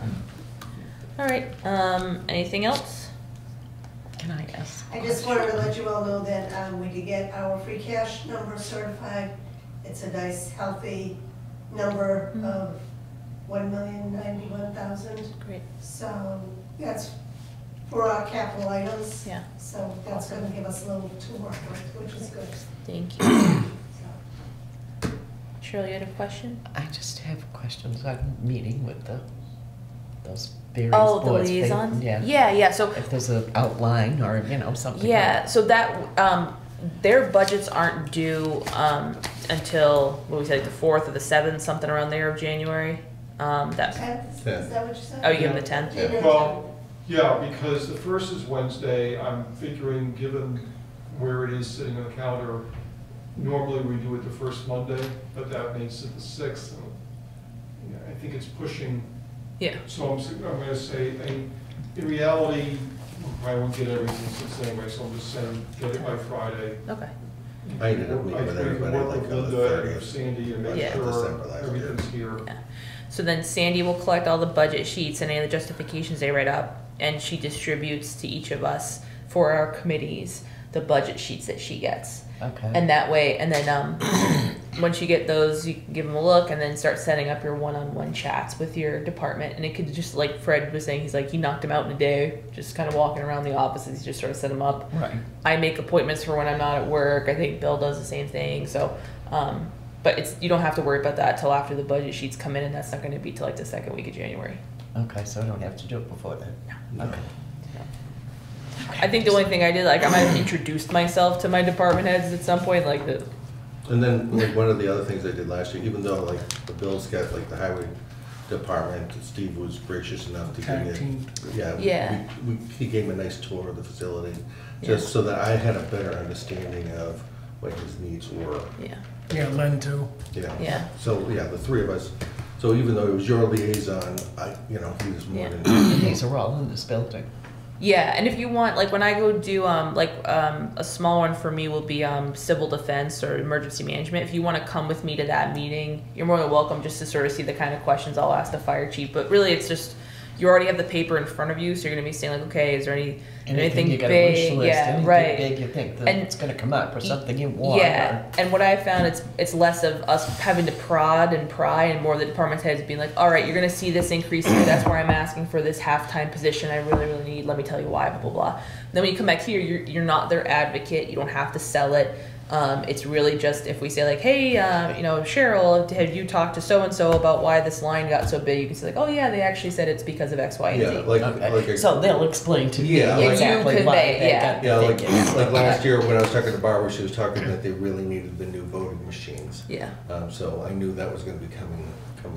All right. Anything else? Can I ask? I just wanted to let you all know that we did get our free cash number certified. It's a nice, healthy number of 1,091,000. Great. So that's for our capital items. Yeah. So that's going to give us a little to work with, which is good. Thank you. So, Shirley, you had a question? I just have questions. I'm meeting with those various Oh, the boards. liaison? Yeah. Yeah. So If there's an outline or, something. yeah, so that their budgets aren't due until what we said, the 4th or the 7th, something around there of January. That 10th, is that what you said? oh, you give them the 10th. Yeah. Well, yeah, because the 1st is Wednesday, I'm figuring, given where it is sitting on the calendar, normally we do it the first Monday, but that makes it the 6th. And, I think it's pushing Yeah. So I'm gonna say, in reality, I won't get everything since anyway, so I'm just saying, get it by Friday. Okay. I ended up meeting with everybody work like with on the Linda and 30th. Sandy and make Yeah. sure December last year. everything's here. Yeah. So then Sandy will collect all the budget sheets and any of the justifications they write up, and she distributes to each of us for our committees the budget sheets that she gets. Okay. And that way, and then once you get those, you can give them a look and then start setting up your one-on-one chats with your department. And it could just, like Fred was saying, he's like, he knocked them out in a day, just kind of walking around the offices, he just sort of set them up. Right. I make appointments for when I'm not at work. I think Bill does the same thing. So, but it's, you don't have to worry about that till after the budget sheets come in, and that's not going to be till like the second week of January. Okay, so I don't have to do it before then? No. Okay. I think the only thing I did, like, I might have introduced myself to my department heads at some point, like the. And then, like, one of the other things I did last year, even though, like, the Bills got, like, the highway department, Steve was gracious enough to give Tag me, team. yeah, he gave me a nice tour of the facility, just so that I had a better understanding of what his needs were. Yeah. Yeah, Len too. Yeah. So, yeah, the three of us, so even though it was your liaison, he was more than. And these are all in this building. Yeah, and if you want, like when I go do a small one for me will be civil defense or emergency management. If you want to come with me to that meeting, you're more than welcome, just to sort of see the kind of questions I'll ask the fire chief. But really, it's just you already have the paper in front of you, so you're gonna be saying like, okay, is there anything you got a wish big? list, Yeah, anything right. big you think that it's gonna come up, or something you want. Yeah, and what I found, it's less of us having to prod and pry, and more the department heads being like, all right, you're gonna see this increase here. That's where I'm asking for this half-time position. I really, really need. Let me tell you why. Blah blah blah. And then when you come back here, you're not their advocate. You don't have to sell it. It's really just if we say like, hey, Cheryl, have you talked to so and so about why this line got so big? You can say like, oh yeah, they actually said it's because of X, Y, and Z. Yeah, like So they'll explain to me Yeah, like- exactly You why convey- they yeah. got Yeah, the like, figures. like last year when I was talking to Barbara, she was talking that they really needed the new voting machines. Yeah. So I knew that was gonna be coming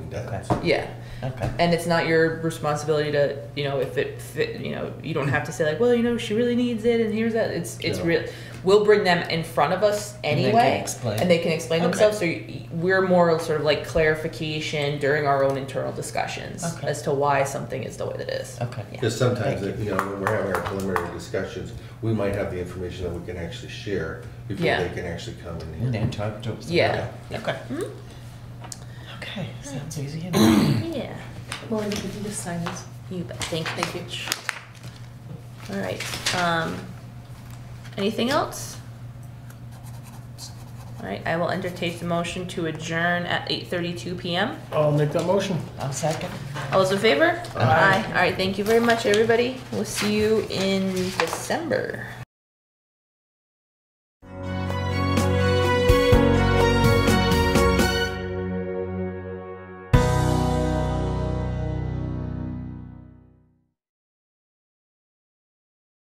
down. Okay. Yeah. Okay. And it's not your responsibility to, if it fit, you don't have to say like, well, she really needs it, and here's that. It's No. real. We'll bring them in front of us And they anyway, can explain. and they can explain Okay. themselves. So we're more sort of like clarification during our own internal discussions Okay. as to why something is the way that it is. Okay. Yeah. Because sometimes, Thank when we're having our preliminary discussions, we might have the information that we can actually share before Yeah. they can actually come in And here. then talk to us. Yeah. Okay. Mhm. Okay, sounds easy enough. Yeah. Well, you can just sign this. You bet. Thank you. All right. Anything else? All right. I will entertain the motion to adjourn at 8:32 p.m. I'll make that motion. I'll second. All those in favor? Aye. All right. Thank you very much, everybody. We'll see you in December.